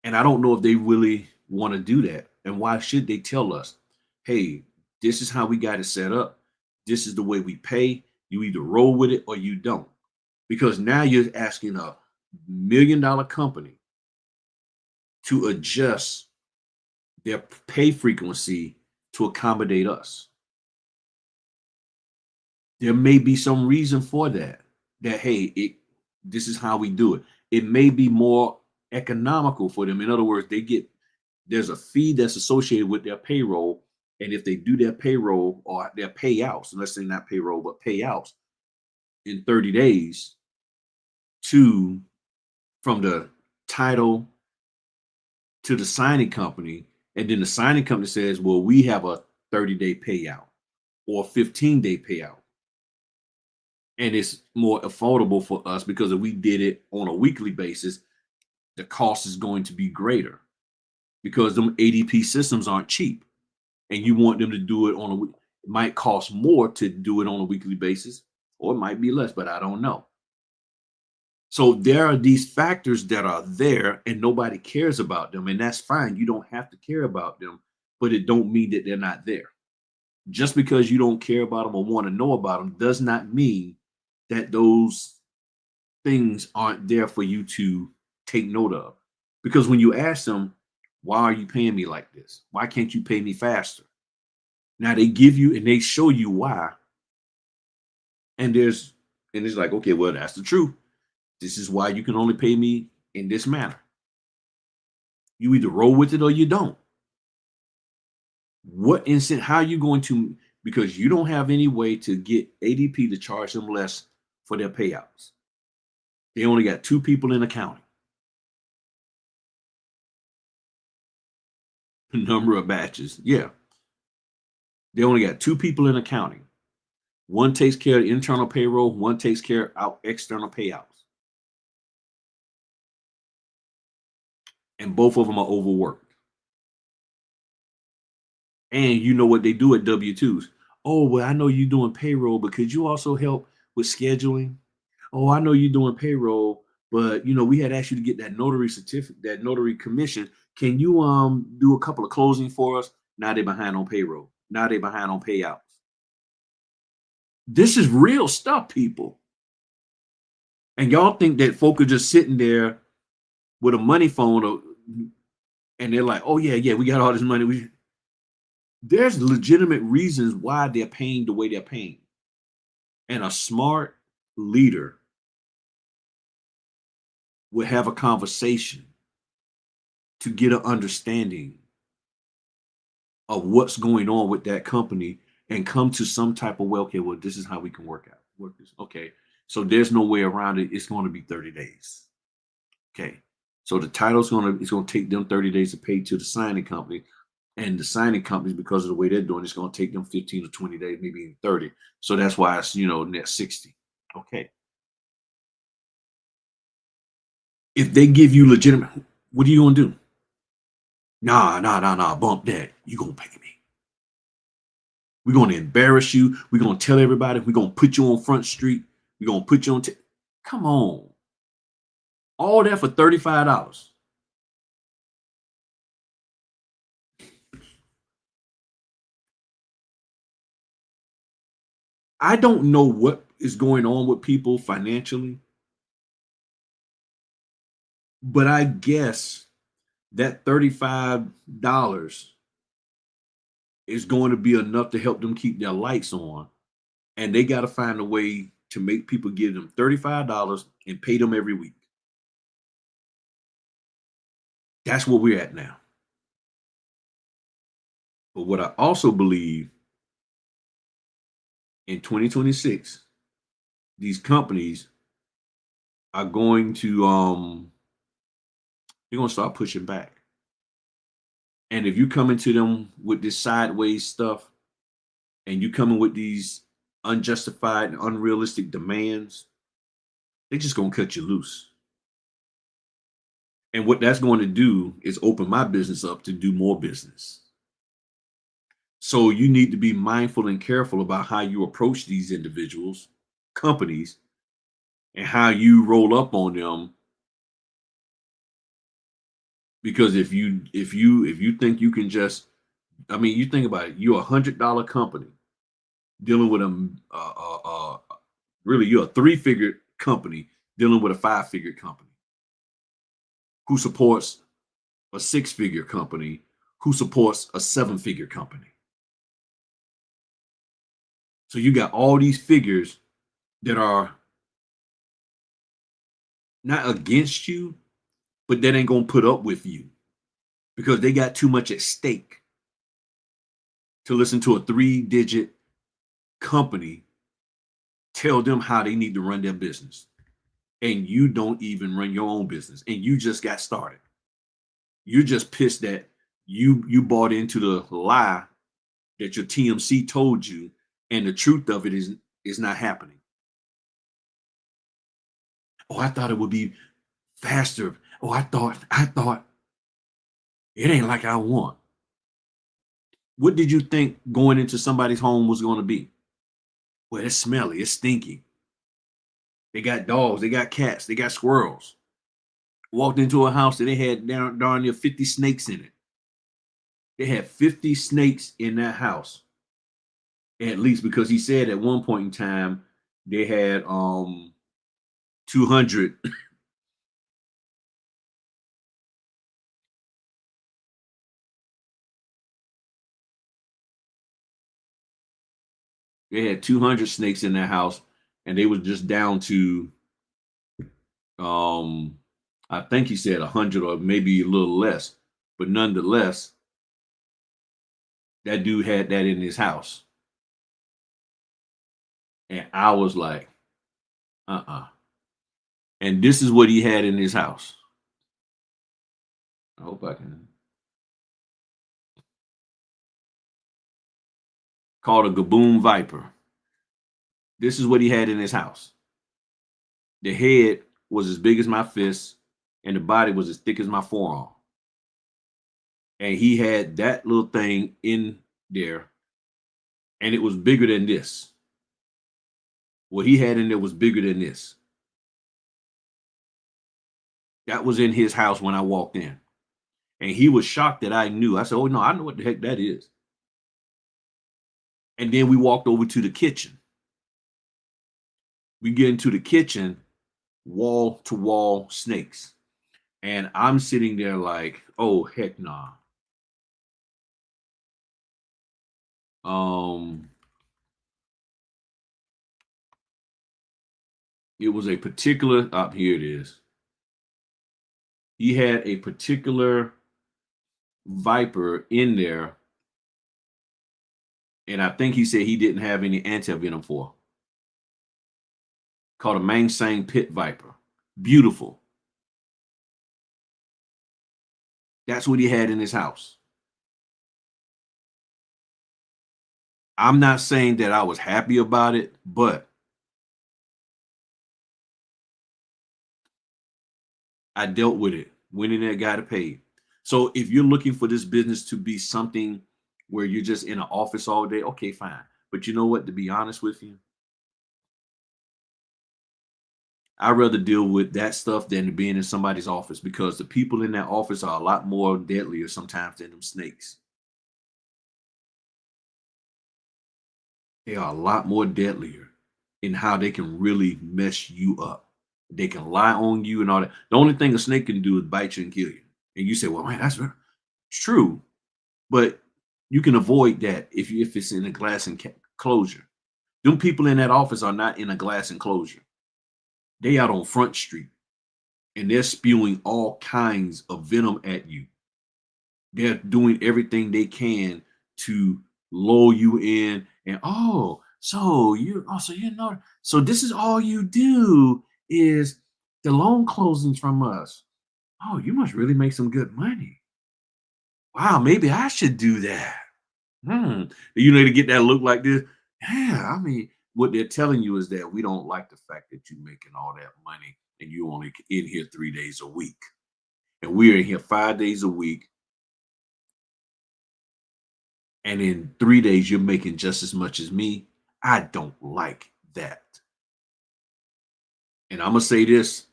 And I don't know if they really want to do that. And why should they tell us, hey, this is how we got it set up. This is the way we pay. You either roll with it or you don't. Because now you're asking a $1 million company to adjust their pay frequency to accommodate us. There may be some reason for that. That hey, this is how we do it. It may be more economical for them. In other words, there's a fee that's associated with their payroll, and if they do their payroll or their payouts, let's say not payroll but payouts in 30 days, from the title to the signing company, and then the signing company says, well, we have a 30-day payout or 15-day payout. And it's more affordable for us because if we did it on a weekly basis, the cost is going to be greater because them ADP systems aren't cheap, and you want them to do it on a week. It might cost more to do it on a weekly basis, or it might be less, but I don't know. So there are these factors that are there, and nobody cares about them, and that's fine. You don't have to care about them, but it don't mean that they're not there. Just because you don't care about them or want to know about them does not mean that those things aren't there for you to take note of. Because when you ask them, why are you paying me like this? Why can't you pay me faster? Now they give you and they show you why. And it's like, okay, well, that's the truth. This is why you can only pay me in this manner. You either roll with it or you don't. What instant, how are you going to, because you don't have any way to get ADP to charge them less for their payouts. They only got 2 people in accounting. Number of batches. Yeah. They only got 2 people in accounting. One takes care of internal payroll, one takes care of external payouts. And both of them are overworked. And you know what they do at W-2s. Oh, well, I know you're doing payroll, but could you also help with scheduling? Oh, I know you're doing payroll, but we had asked you to get that notary certificate, that notary commission. Can you do a couple of closing for us? Now they're behind on payroll. Now they're behind on payouts. This is real stuff, people. And y'all think that folk are just sitting there with a money phone and they're like, oh yeah, we got all this money. There's legitimate reasons why they're paying the way they're paying. And a smart leader would have a conversation to get an understanding of what's going on with that company and come to some type of, well, okay, well, this is how we can work this. Okay. So there's no way around it. It's going to be 30 days. Okay. So the title's it's going to take them 30 days to pay to the signing company. And the signing companies, because of the way they're doing, it's going to take them 15 to 20 days, maybe even 30. So that's why it's, net 60. Okay. If they give you legitimate, what are you going to do? Nah, bump that. You going to pay me. We're going to embarrass you. We're going to tell everybody. We're going to put you on Front Street. We're going to put you on. Come on. All that for $35. I don't know what is going on with people financially, but I guess that $35 is going to be enough to help them keep their lights on. And they got to find a way to make people give them $35 and pay them every week. That's where we're at now. But what I also believe in 2026, these companies are going to they're going to start pushing back. And if you come into them with this sideways stuff and you come in with these unjustified and unrealistic demands, they're just going to cut you loose. And what that's going to do is open my business up to do more business. So you need to be mindful and careful about how you approach these individuals, companies, and how you roll up on them. Because if you think you can just, you think about it, you're $100 company dealing with really you're a 3-figure company dealing with a 5-figure company who supports a 6-figure company who supports a 7-figure company. So you got all these figures that are not against you, but that ain't gonna put up with you because they got too much at stake to listen to a 3-digit company tell them how they need to run their business. And you don't even run your own business and you just got started. You're just pissed that you bought into the lie that your TMC told you, and the truth of it is not happening. Oh, I thought it would be faster. Oh, I thought it ain't like I want. What did you think going into somebody's home was going to be? Well, it's smelly, it's stinky. They got dogs, they got cats, they got squirrels. Walked into a house and they had darn near 50 snakes in it. They had 50 snakes in that house. At least, because he said at one point in time they had 200 They had 200 snakes in their house, and they was just down to I think he said 100 or maybe a little less, but nonetheless, that dude had that in his house, and I was like, and this is what he had in his house. I hope I can. Called a Gaboon Viper. This is what he had in his house. The head was as big as my fist, and the body was as thick as my forearm. And he had that little thing in there, and it was bigger than this. What he had in there was bigger than this. That was in his house when I walked in. And he was shocked that I knew. I said, oh, no, I know what the heck that is. And then we walked over to the kitchen. We get into the kitchen, wall to wall snakes. And I'm sitting there like, oh, heck nah. It was a particular, here it is. He had a particular viper in there, and I think he said he didn't have any antivenom for. Called a Mangsang pit viper. Beautiful. That's what he had in his house. I'm not saying that I was happy about it, but I dealt with it. Went in there, got it paid. So if you're looking for this business to be something where you're just in an office all day, okay, fine. But you know what? To be honest with you, I'd rather deal with that stuff than being in somebody's office, because the people in that office are a lot more deadlier sometimes than them snakes. They are a lot more deadlier in how they can really mess you up. They can lie on you and all that. The only thing a snake can do is bite you and kill you. And you say, well, man, that's true. But you can avoid that if it's in a glass enclosure. Them people in that office are not in a glass enclosure. They out on Front Street, and they're spewing all kinds of venom at you. They're doing everything they can to lull you in, and so so this is all you do is the loan closings from us. Oh, you must really make some good money. Wow, maybe I should do that. You know, to get that look like this. Yeah, I mean, what they're telling you is that we don't like the fact that you're making all that money and you only in here 3 days a week. And we're in here 5 days a week. And in 3 days, you're making just as much as me. I don't like that. And I'm going to say this,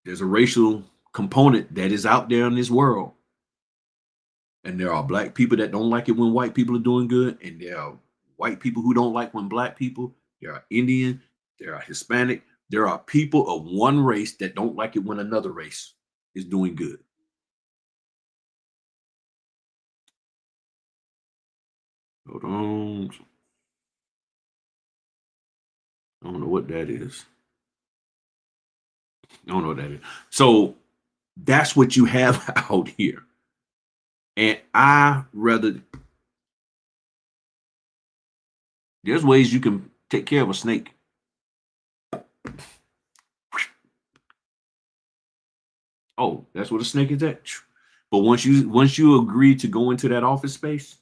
there's a racial component that is out there in this world. And there are black people that don't like it when white people are doing good. And there are white people who don't like when black people, there are Indian, there are Hispanic, there are people of one race that don't like it when another race is doing good. Hold on. I don't know what that is. I don't know what that is. So that's what you have out here. And I rather, there's ways you can take care of a snake. Oh, that's what a snake is at. But once you agree to go into that office space,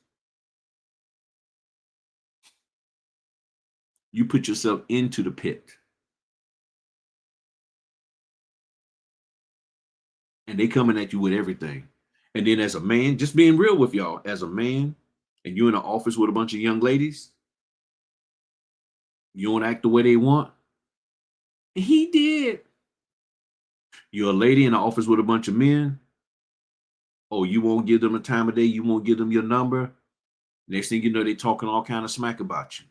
you put yourself into the pit. And they coming at you with everything. And then as a man, just being real with y'all, as a man, and you're in an office with a bunch of young ladies, you don't act the way they want. He did. You're a lady in an office with a bunch of men. Oh, you won't give them a time of day. You won't give them your number. Next thing you know, they talking all kind of smack about you.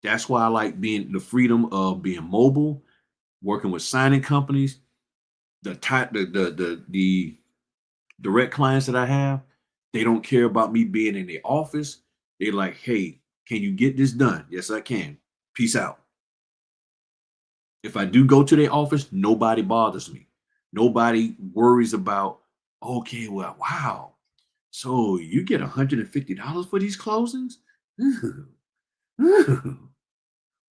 That's why I like being the freedom of being mobile, working with signing companies, the direct clients that I have. They don't care about me being in the office. They're like, hey, can you get this done? Yes, I can. Peace out. If I do go to their office, nobody bothers me. Nobody worries about, okay, well, wow. So you get $150 for these closings? Ooh, ooh.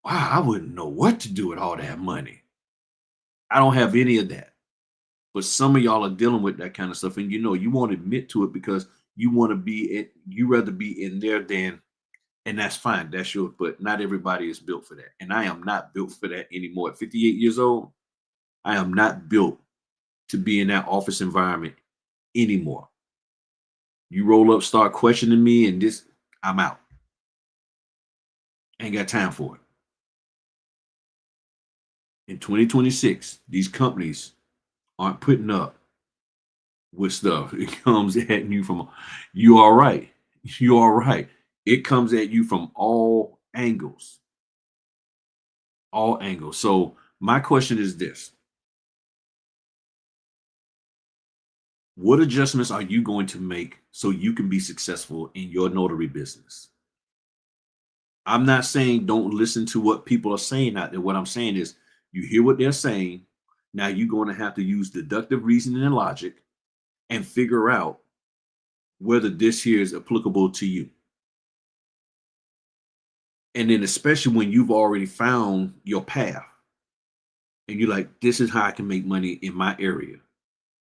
Wow, I wouldn't know what to do with all that money. I don't have any of that. But some of y'all are dealing with that kind of stuff, and you won't admit to it because you want to be it. You rather be in there than, and that's fine. That's yours. But not everybody is built for that, and I am not built for that anymore. At 58 years old, I am not built to be in that office environment anymore. You roll up, start questioning me, and this, I'm out. Ain't got time for it. In 2026, these companies aren't putting up with stuff. It comes at you from, you are right. You are right. It comes at you from all angles. All angles. So my question is this: what adjustments are you going to make so you can be successful in your notary business? I'm not saying don't listen to what people are saying out there. What I'm saying is you hear what they're saying. Now you're going to have to use deductive reasoning and logic and figure out whether this here is applicable to you. And then, especially when you've already found your path and you're like, this is how I can make money in my area.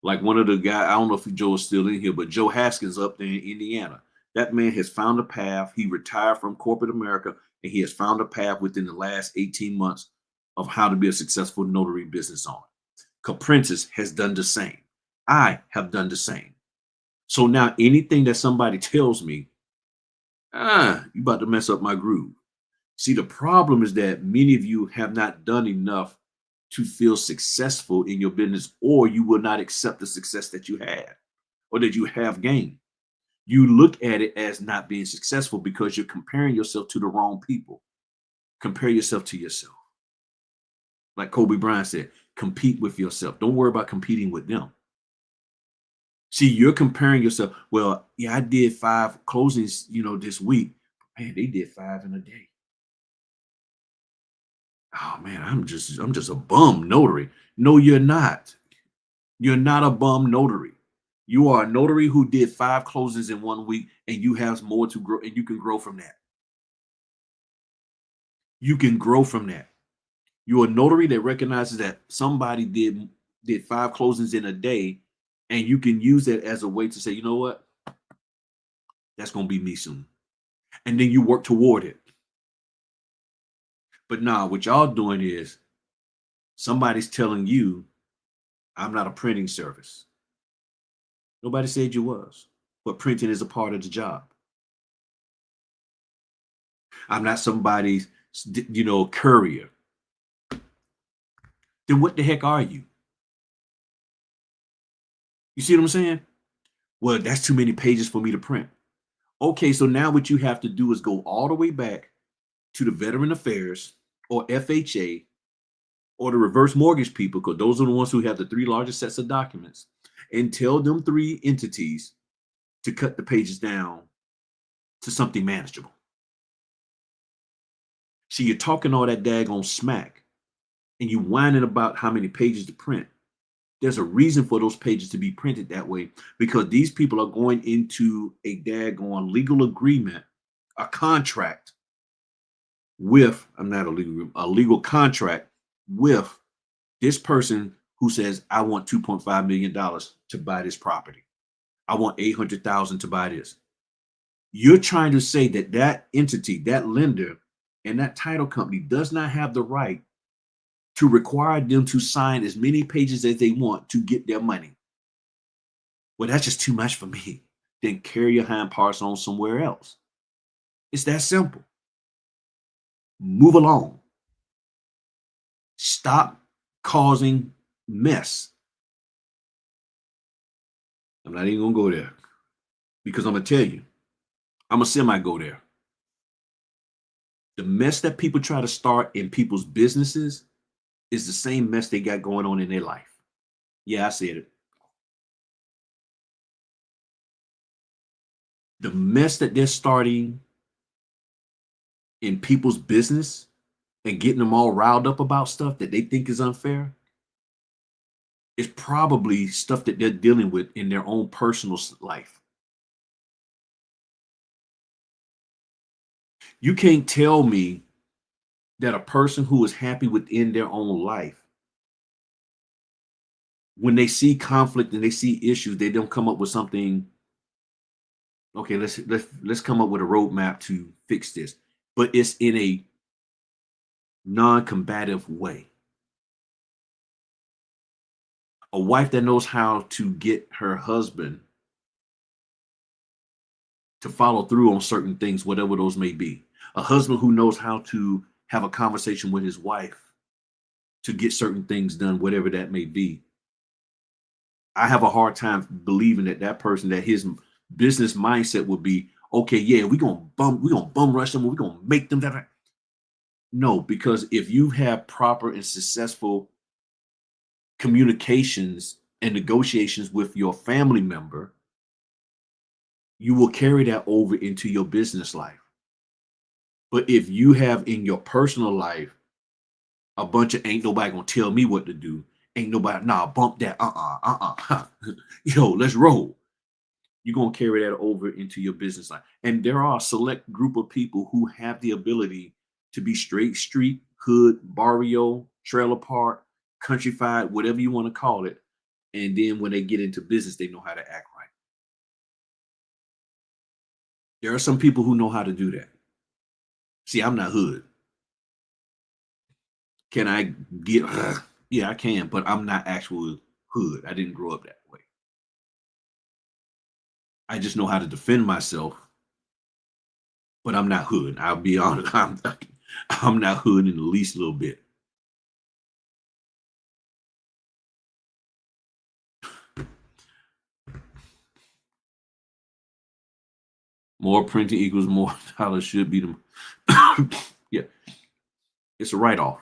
Like one of the guys, I don't know if Joe is still in here, but Joe Haskins up there in Indiana. That man has found a path. He retired from corporate America and he has found a path within the last 18 months of how to be a successful notary business owner. Caprentice has done the same. I have done the same. So now anything that somebody tells me, you about to mess up my groove. See, the problem is that many of you have not done enough to feel successful in your business, or you will not accept the success that you had or that you have gained. You look at it as not being successful because you're comparing yourself to the wrong people. Compare yourself to yourself. Like Kobe Bryant said, compete with yourself. Don't worry about competing with them. See, you're comparing yourself. Well, yeah, I did 5 closings, this week. Man, they did 5 in a day. Oh man, I'm just a bum notary. No, you're not. You're not a bum notary. You are a notary who did 5 closings in 1 week, and you have more to grow, and you can grow from that. You can grow from that. You're a notary that recognizes that somebody did 5 closings in a day, and you can use that as a way to say, you know what, that's gonna be me soon, and then you work toward it. But nah, what y'all doing is somebody's telling you, I'm not a printing service. Nobody said you was, but printing is a part of the job. I'm not somebody's, courier. Then what the heck are you? You see what I'm saying? Well, that's too many pages for me to print. Okay, so now what you have to do is go all the way back to the Veteran Affairs or FHA or the reverse mortgage people, because those are the ones who have the 3 largest sets of documents, and tell them 3 entities to cut the pages down to something manageable. See, you're talking all that daggone smack and you whining about how many pages to print. There's a reason for those pages to be printed that way, because these people are going into a daggone legal agreement, a contract with, I'm not a legal contract with this person who says, I want $2.5 million to buy this property. I want 800,000 to buy this. You're trying to say that that entity, that lender, and that title company does not have the right to require them to sign as many pages as they want to get their money. Well, that's just too much for me. Then carry your hind parts on somewhere else. It's that simple. Move along. Stop causing mess. I'm not even gonna go there because I'm gonna tell you, I'm gonna semi go there. The mess that people try to start in people's businesses is the same mess they got going on in their life. Yeah, I said it. The mess that they're starting in people's business and getting them all riled up about stuff that they think is unfair is probably stuff that they're dealing with in their own personal life. You can't tell me that a person who is happy within their own life, when they see conflict and they see issues, they don't come up with something. Okay, let's come up with a roadmap to fix this, but it's in a non-combative way. A wife that knows how to get her husband to follow through on certain things, whatever those may be. A husband who knows how to have a conversation with his wife to get certain things done, whatever that may be. I have a hard time believing that that person, that his business mindset would be, okay, yeah, we're gonna bum rush them, we're gonna make them that. No, because if you have proper and successful communications and negotiations with your family member, you will carry that over into your business life. But if you have in your personal life a bunch of ain't nobody gonna tell me what to do, ain't nobody, nah, bump that, yo, let's roll. You're gonna carry that over into your business life. And there are a select group of people who have the ability to be straight street, hood, barrio, trailer park, countrified, whatever you want to call it. And then when they get into business, they know how to act right. There are some people who know how to do that. See, I'm not hood. Can I get yeah, I can, but I'm not actual hood. I didn't grow up that way. I just know how to defend myself, but I'm not hood. I'll be honest. I'm not hood in the least little bit. More printing equals more dollars should be the yeah, it's a write-off.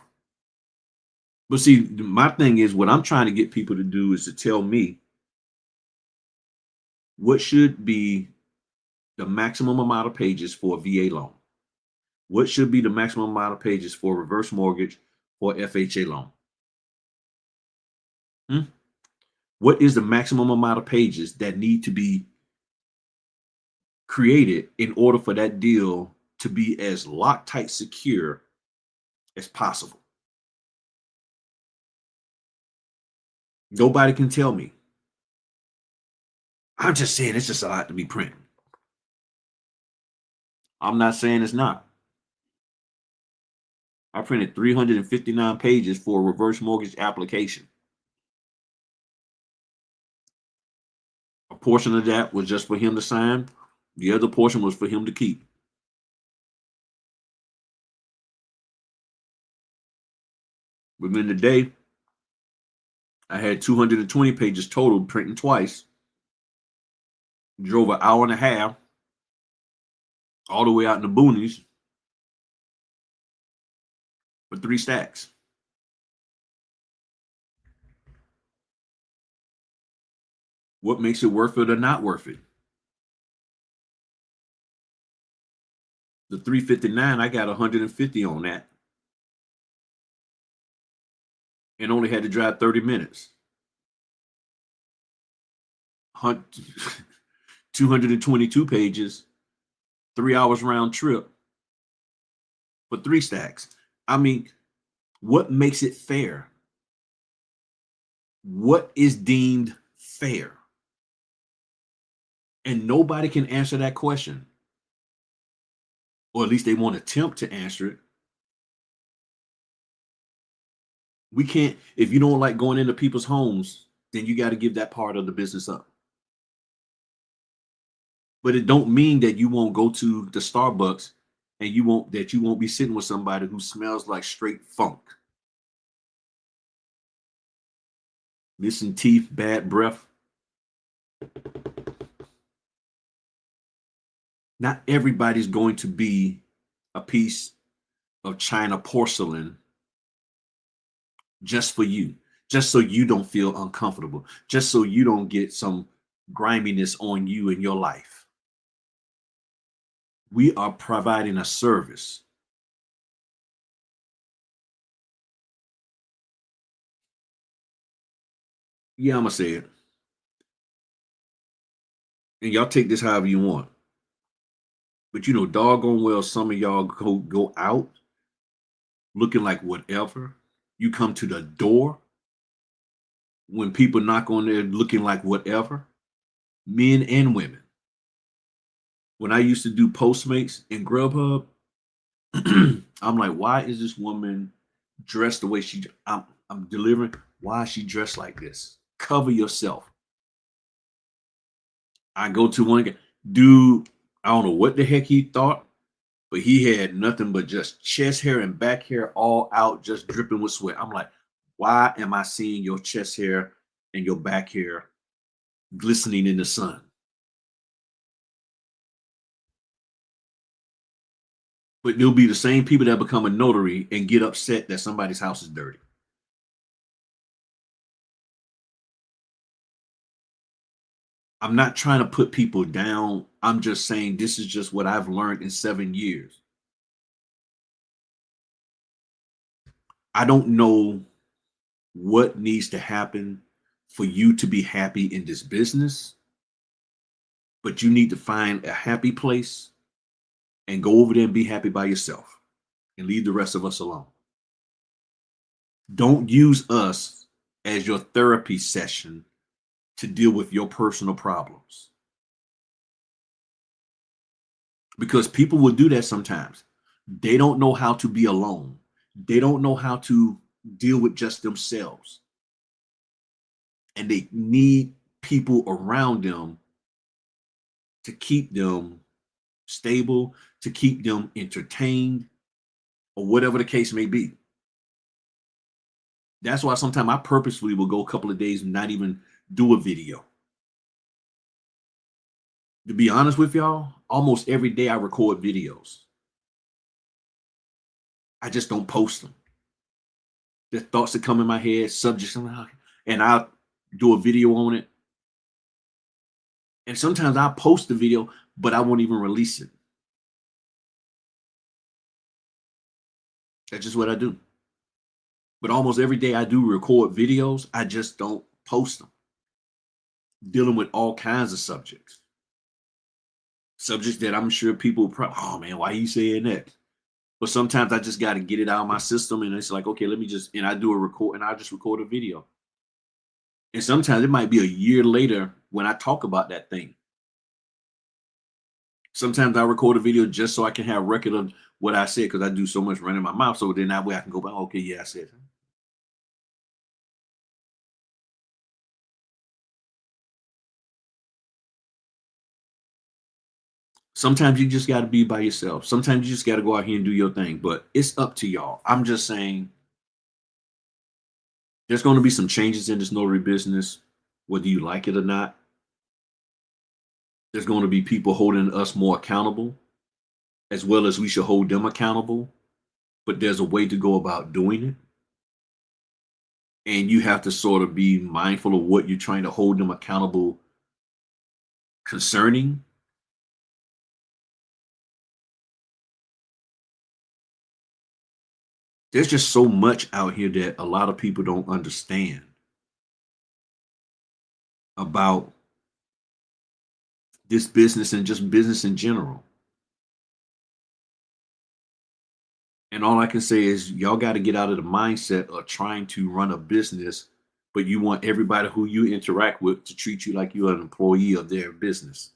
But see, my thing is what I'm trying to get people to do is to tell me what should be the maximum amount of pages for a VA loan. What should be the maximum amount of pages for reverse mortgage or FHA loan? Hmm? What is the maximum amount of pages that need to be created in order for that deal to be as Loctite secure as possible? Nobody can tell me. I'm just saying it's just a lot to be printed. I'm not saying it's not. I printed 359 pages for a reverse mortgage application. A portion of that was just for him to sign. The other portion was for him to keep. Within the day, I had 220 pages total printing twice. Drove an hour and a half all the way out in the boonies for 3 stacks. What makes it worth it or not worth it? The 359, I got 150 on that and only had to drive 30 minutes. 222 pages, 3 hours round trip for 3 stacks. I mean, what makes it fair? What is deemed fair? And nobody can answer that question, or at least they won't attempt to answer it. We can't, if you don't like going into people's homes, then you got to give that part of the business up. But it don't mean that you won't go to the Starbucks and you won't be sitting with somebody who smells like straight funk. Missing teeth, bad breath. Not everybody's going to be a piece of China porcelain just for you, just so you don't feel uncomfortable, just so you don't get some griminess on you in your life. We are providing a service. Yeah, I'm gonna say it. And y'all take this however you want. But you know, doggone well, some of y'all go out looking like whatever. You come to the door when people knock on there looking like whatever, men and women. When I used to do Postmates in Grubhub, I'm like, why is this woman dressed the way I'm delivering? Why is she dressed like this? Cover yourself. I go to one guy, dude, I don't know what the heck he thought, but he had nothing but just chest hair and back hair all out, just dripping with sweat. I'm like, why am I seeing your chest hair and your back hair glistening in the sun? But there'll be the same people that become a notary and get upset that somebody's house is dirty. I'm not trying to put people down. I'm just saying this is just what I've learned in 7 years. I don't know what needs to happen for you to be happy in this business, but you need to find a happy place and go over there and be happy by yourself and leave the rest of us alone. Don't use us as your therapy session to deal with your personal problems, because people will do that sometimes. They don't know how to be alone. They don't know how to deal with just themselves. And they need people around them to keep them stable, to keep them entertained, or whatever the case may be. That's why sometimes I purposefully will go a couple of days and not even do a video. To be honest with y'all, almost every day I record videos. I just don't post them. The thoughts that come in my head, subjects, and I'll do a video on it. And sometimes I'll post the video, but I won't even release it. That's just what I do. But almost every day I do record videos, I just don't post them. Dealing with all kinds of subjects. Subjects that I'm sure people probably, oh man, why are you saying that? But sometimes I just got to get it out of my system, and it's like, okay, let me just, and I do a record, and I just record a video. And sometimes it might be a year later when I talk about that thing. Sometimes I record a video just so I can have record of what I said, because I do so much running my mouth. So then that way I can go back, okay, yeah, I said. Sometimes you just got to be by yourself. Sometimes you just got to go out here and do your thing. But it's up to y'all. I'm just saying there's going to be some changes in this notary business, whether you like it or not. There's going to be people holding us more accountable, as well as we should hold them accountable. But there's a way to go about doing it. And you have to sort of be mindful of what you're trying to hold them accountable concerning. There's just so much out here that a lot of people don't understand about this business and just business in general. And all I can say is y'all got to get out of the mindset of trying to run a business, but you want everybody who you interact with to treat you like you're an employee of their business.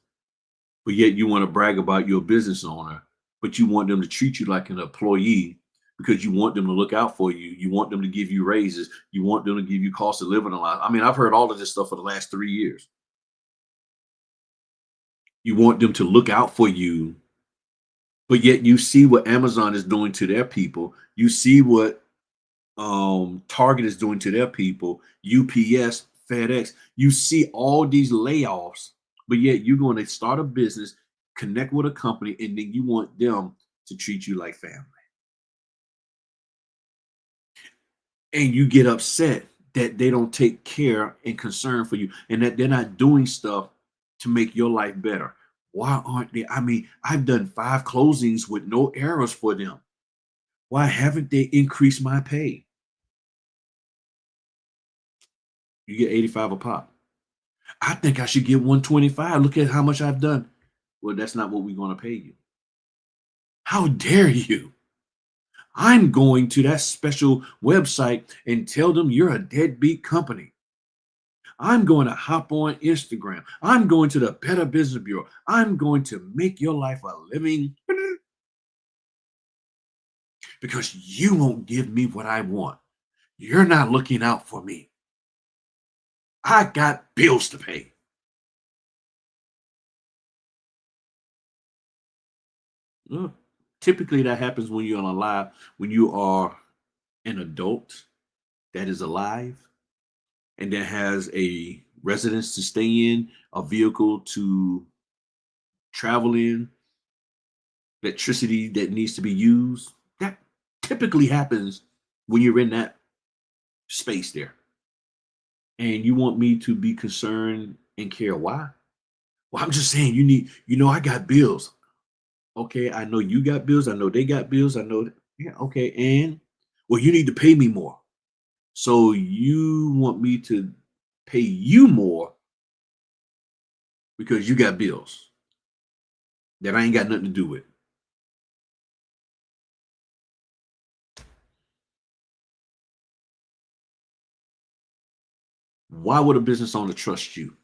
But yet you want to brag about your business owner, but you want them to treat you like an employee because you want them to look out for you. You want them to give you raises. You want them to give you cost of living allowance. I mean, I've heard all of this stuff for the last 3 years. You want them to look out for you, but yet you see what Amazon is doing to their people. You see what Target is doing to their people, UPS, FedEx. You see all these layoffs, but yet you're going to start a business, connect with a company, and then you want them to treat you like family. And you get upset that they don't take care and concern for you, and that they're not doing stuff to make your life better. Why aren't they? I mean, I've done 5 closings with no errors for them. Why haven't they increased my pay? You get 85 a pop. I think I should get 125. Look at how much I've done. Well, that's not what we're going to pay you. How dare you? I'm going to that special website and tell them you're a deadbeat company. I'm going to hop on Instagram. I'm going to the Better Business Bureau. I'm going to make your life a living because you won't give me what I want. You're not looking out for me. I got bills to pay. Well, typically, that happens when you're alive, when you are an adult that is alive and that has a residence to stay in, a vehicle to travel in, electricity that needs to be used. That typically happens when you're in that space there. And you want me to be concerned and care why? Well, I'm just saying I got bills. Okay, I know you got bills. I know they got bills. I know that. Yeah, okay. And well, you need to pay me more. So you want me to pay you more because you got bills that I ain't got nothing to do with. Why would a business owner trust you?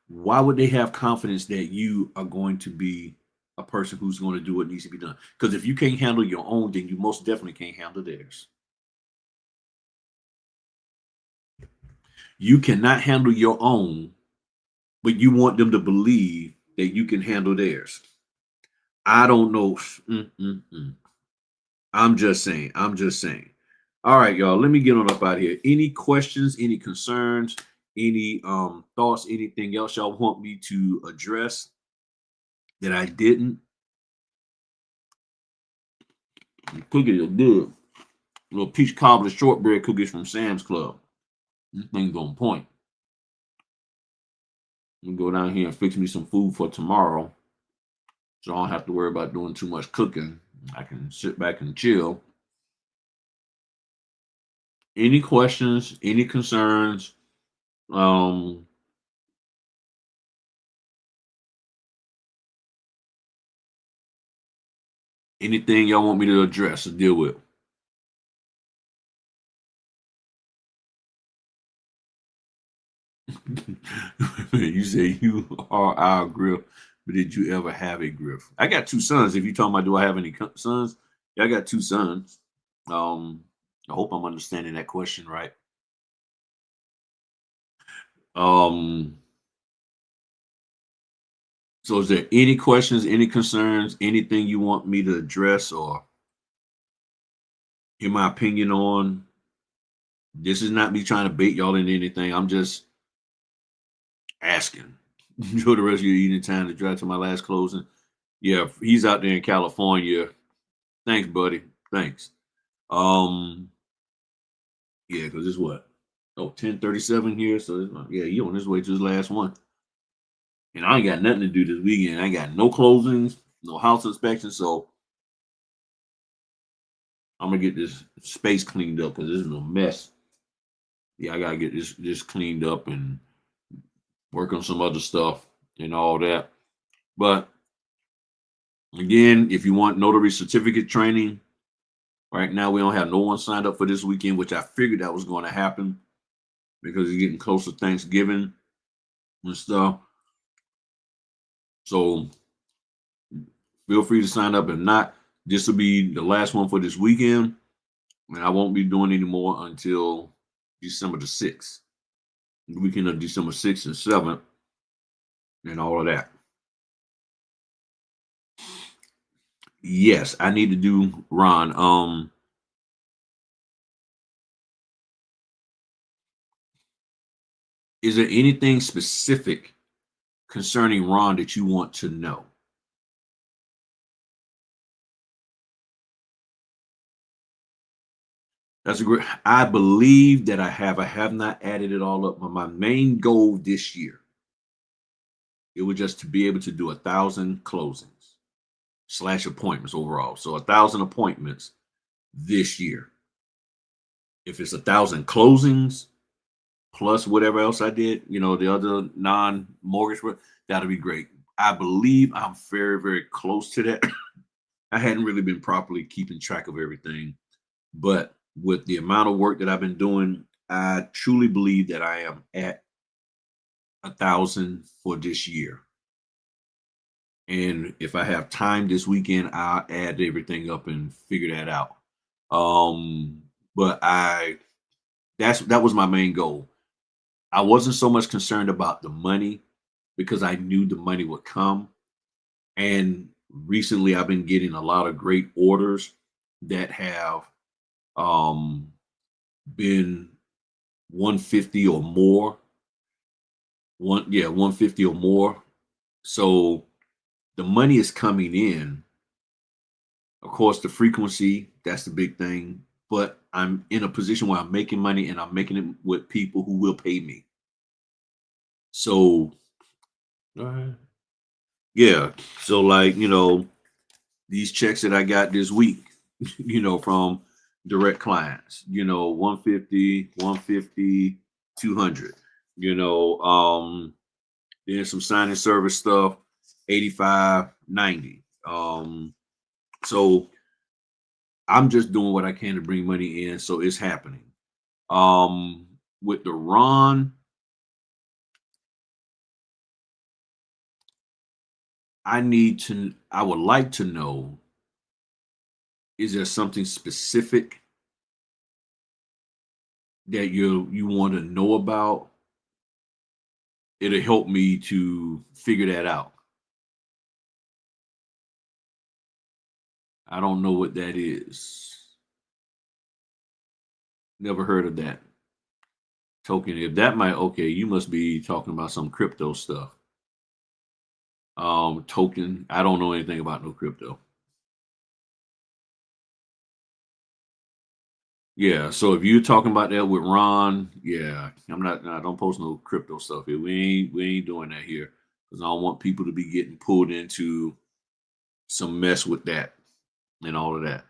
Why would they have confidence that you are going to be a person who's going to do what needs to be done? Because if you can't handle your own, then you most definitely can't handle theirs. You cannot handle your own, but you want them to believe that you can handle theirs. I don't know. I'm just saying. I'm just saying. All right, y'all. Let me get on up out of here. Any questions? Any concerns? Any thoughts? Anything else y'all want me to address that I didn't? The cookies are good. Little peach cobbler shortbread cookies from Sam's Club. This thing's on point. I'm gonna go down here and fix me some food for tomorrow, so I don't have to worry about doing too much cooking. I can sit back and chill. Any questions? Any concerns? Um, Anything y'all want me to address or deal with? You say you are our grill, but did you ever have a grill? I got 2 sons. If you talking about do I have any sons? Yeah, I got 2 sons. Um, I hope I'm understanding that question right. Um, so is there any questions, any concerns, anything you want me to address or in my opinion on? This is not me trying to bait y'all into anything. I'm just asking. Enjoy the rest of your evening time to drive to my last closing. Yeah, he's out there in California. Thanks, buddy. Thanks. Um, yeah, because it's what? Oh, 10:37 here. So yeah, he on his way to his last one. And I ain't got nothing to do this weekend. I ain't got no closings, no house inspection. So I'm gonna get this space cleaned up because this is a mess. Yeah, I gotta get this cleaned up and work on some other stuff and all that. But again, if you want notary certificate training, right now we don't have no one signed up for this weekend, which I figured that was going to happen because it's getting close to Thanksgiving and stuff. So feel free to sign up. If not, this will be the last one for this weekend, and I won't be doing any more until December the 6th, the weekend of December 6th and 7th, and all of that. Yes, I need to do Ron. Is there anything specific concerning Ron that you want to know? That's a great. I believe that I have. I have not added it all up. But my main goal this year, it was just to be able to do 1,000 closings slash appointments overall. So 1,000 appointments this year. If it's 1,000 closings plus whatever else I did, the other non-mortgage work, that'll be great. I believe I'm very, very close to that. I hadn't really been properly keeping track of everything, but with the amount of work that I've been doing, I truly believe that I am at 1,000 for this year. And if I have time this weekend, I'll add everything up and figure that out. But that was my main goal. I wasn't so much concerned about the money because I knew the money would come. And recently I've been getting a lot of great orders that have um been 150 or more. 150 or more. So the money is coming in. Of course, the frequency, that's the big thing. But I'm in a position where I'm making money and I'm making it with people who will pay me. So yeah. So like, these checks that I got this week, from direct clients, 150, 150, 200, then some signing service stuff, 85, 90. So I'm just doing what I can to bring money in. So it's happening. With the Ron, I would like to know, is there something specific that you want to know about? It'll help me to figure that out. I don't know what that is. Never heard of that token. If that might, okay, you must be talking about some crypto stuff. Token. I don't know anything about no crypto. Yeah, so if you're talking about that with Ron, yeah, I'm not. Nah, don't post no crypto stuff here. We ain't doing that here because I don't want people to be getting pulled into some mess with that and all of that.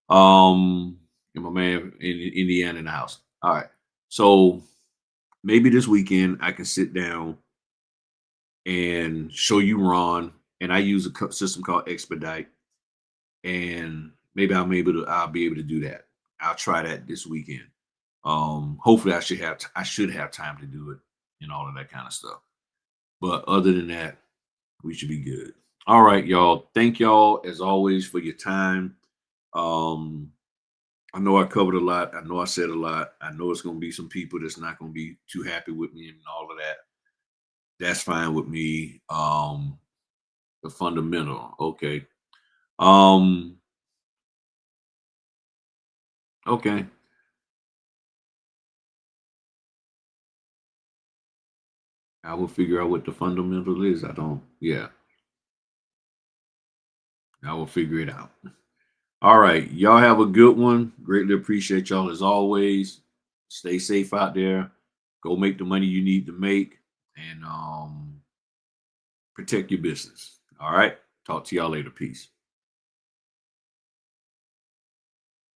And my man in Indiana in the house. All right, so maybe this weekend I can sit down and show you Ron, and I use a system called Expedite, and maybe I'll be able to do that. I'll try that this weekend. Hopefully I should have time to do it and all of that kind of stuff. But other than that, we should be good. All right, y'all. Thank y'all as always for your time. Um, I know I covered a lot. I know I said a lot. I know it's gonna be some people that's not gonna be too happy with me and all of that. That's fine with me. The fundamental, okay. Um, okay. I will figure out what the fundamental is. Yeah, I will figure it out. All right. Y'all have a good one. Greatly appreciate y'all as always. Stay safe out there. Go make the money you need to make and protect your business. All right. Talk to y'all later. Peace.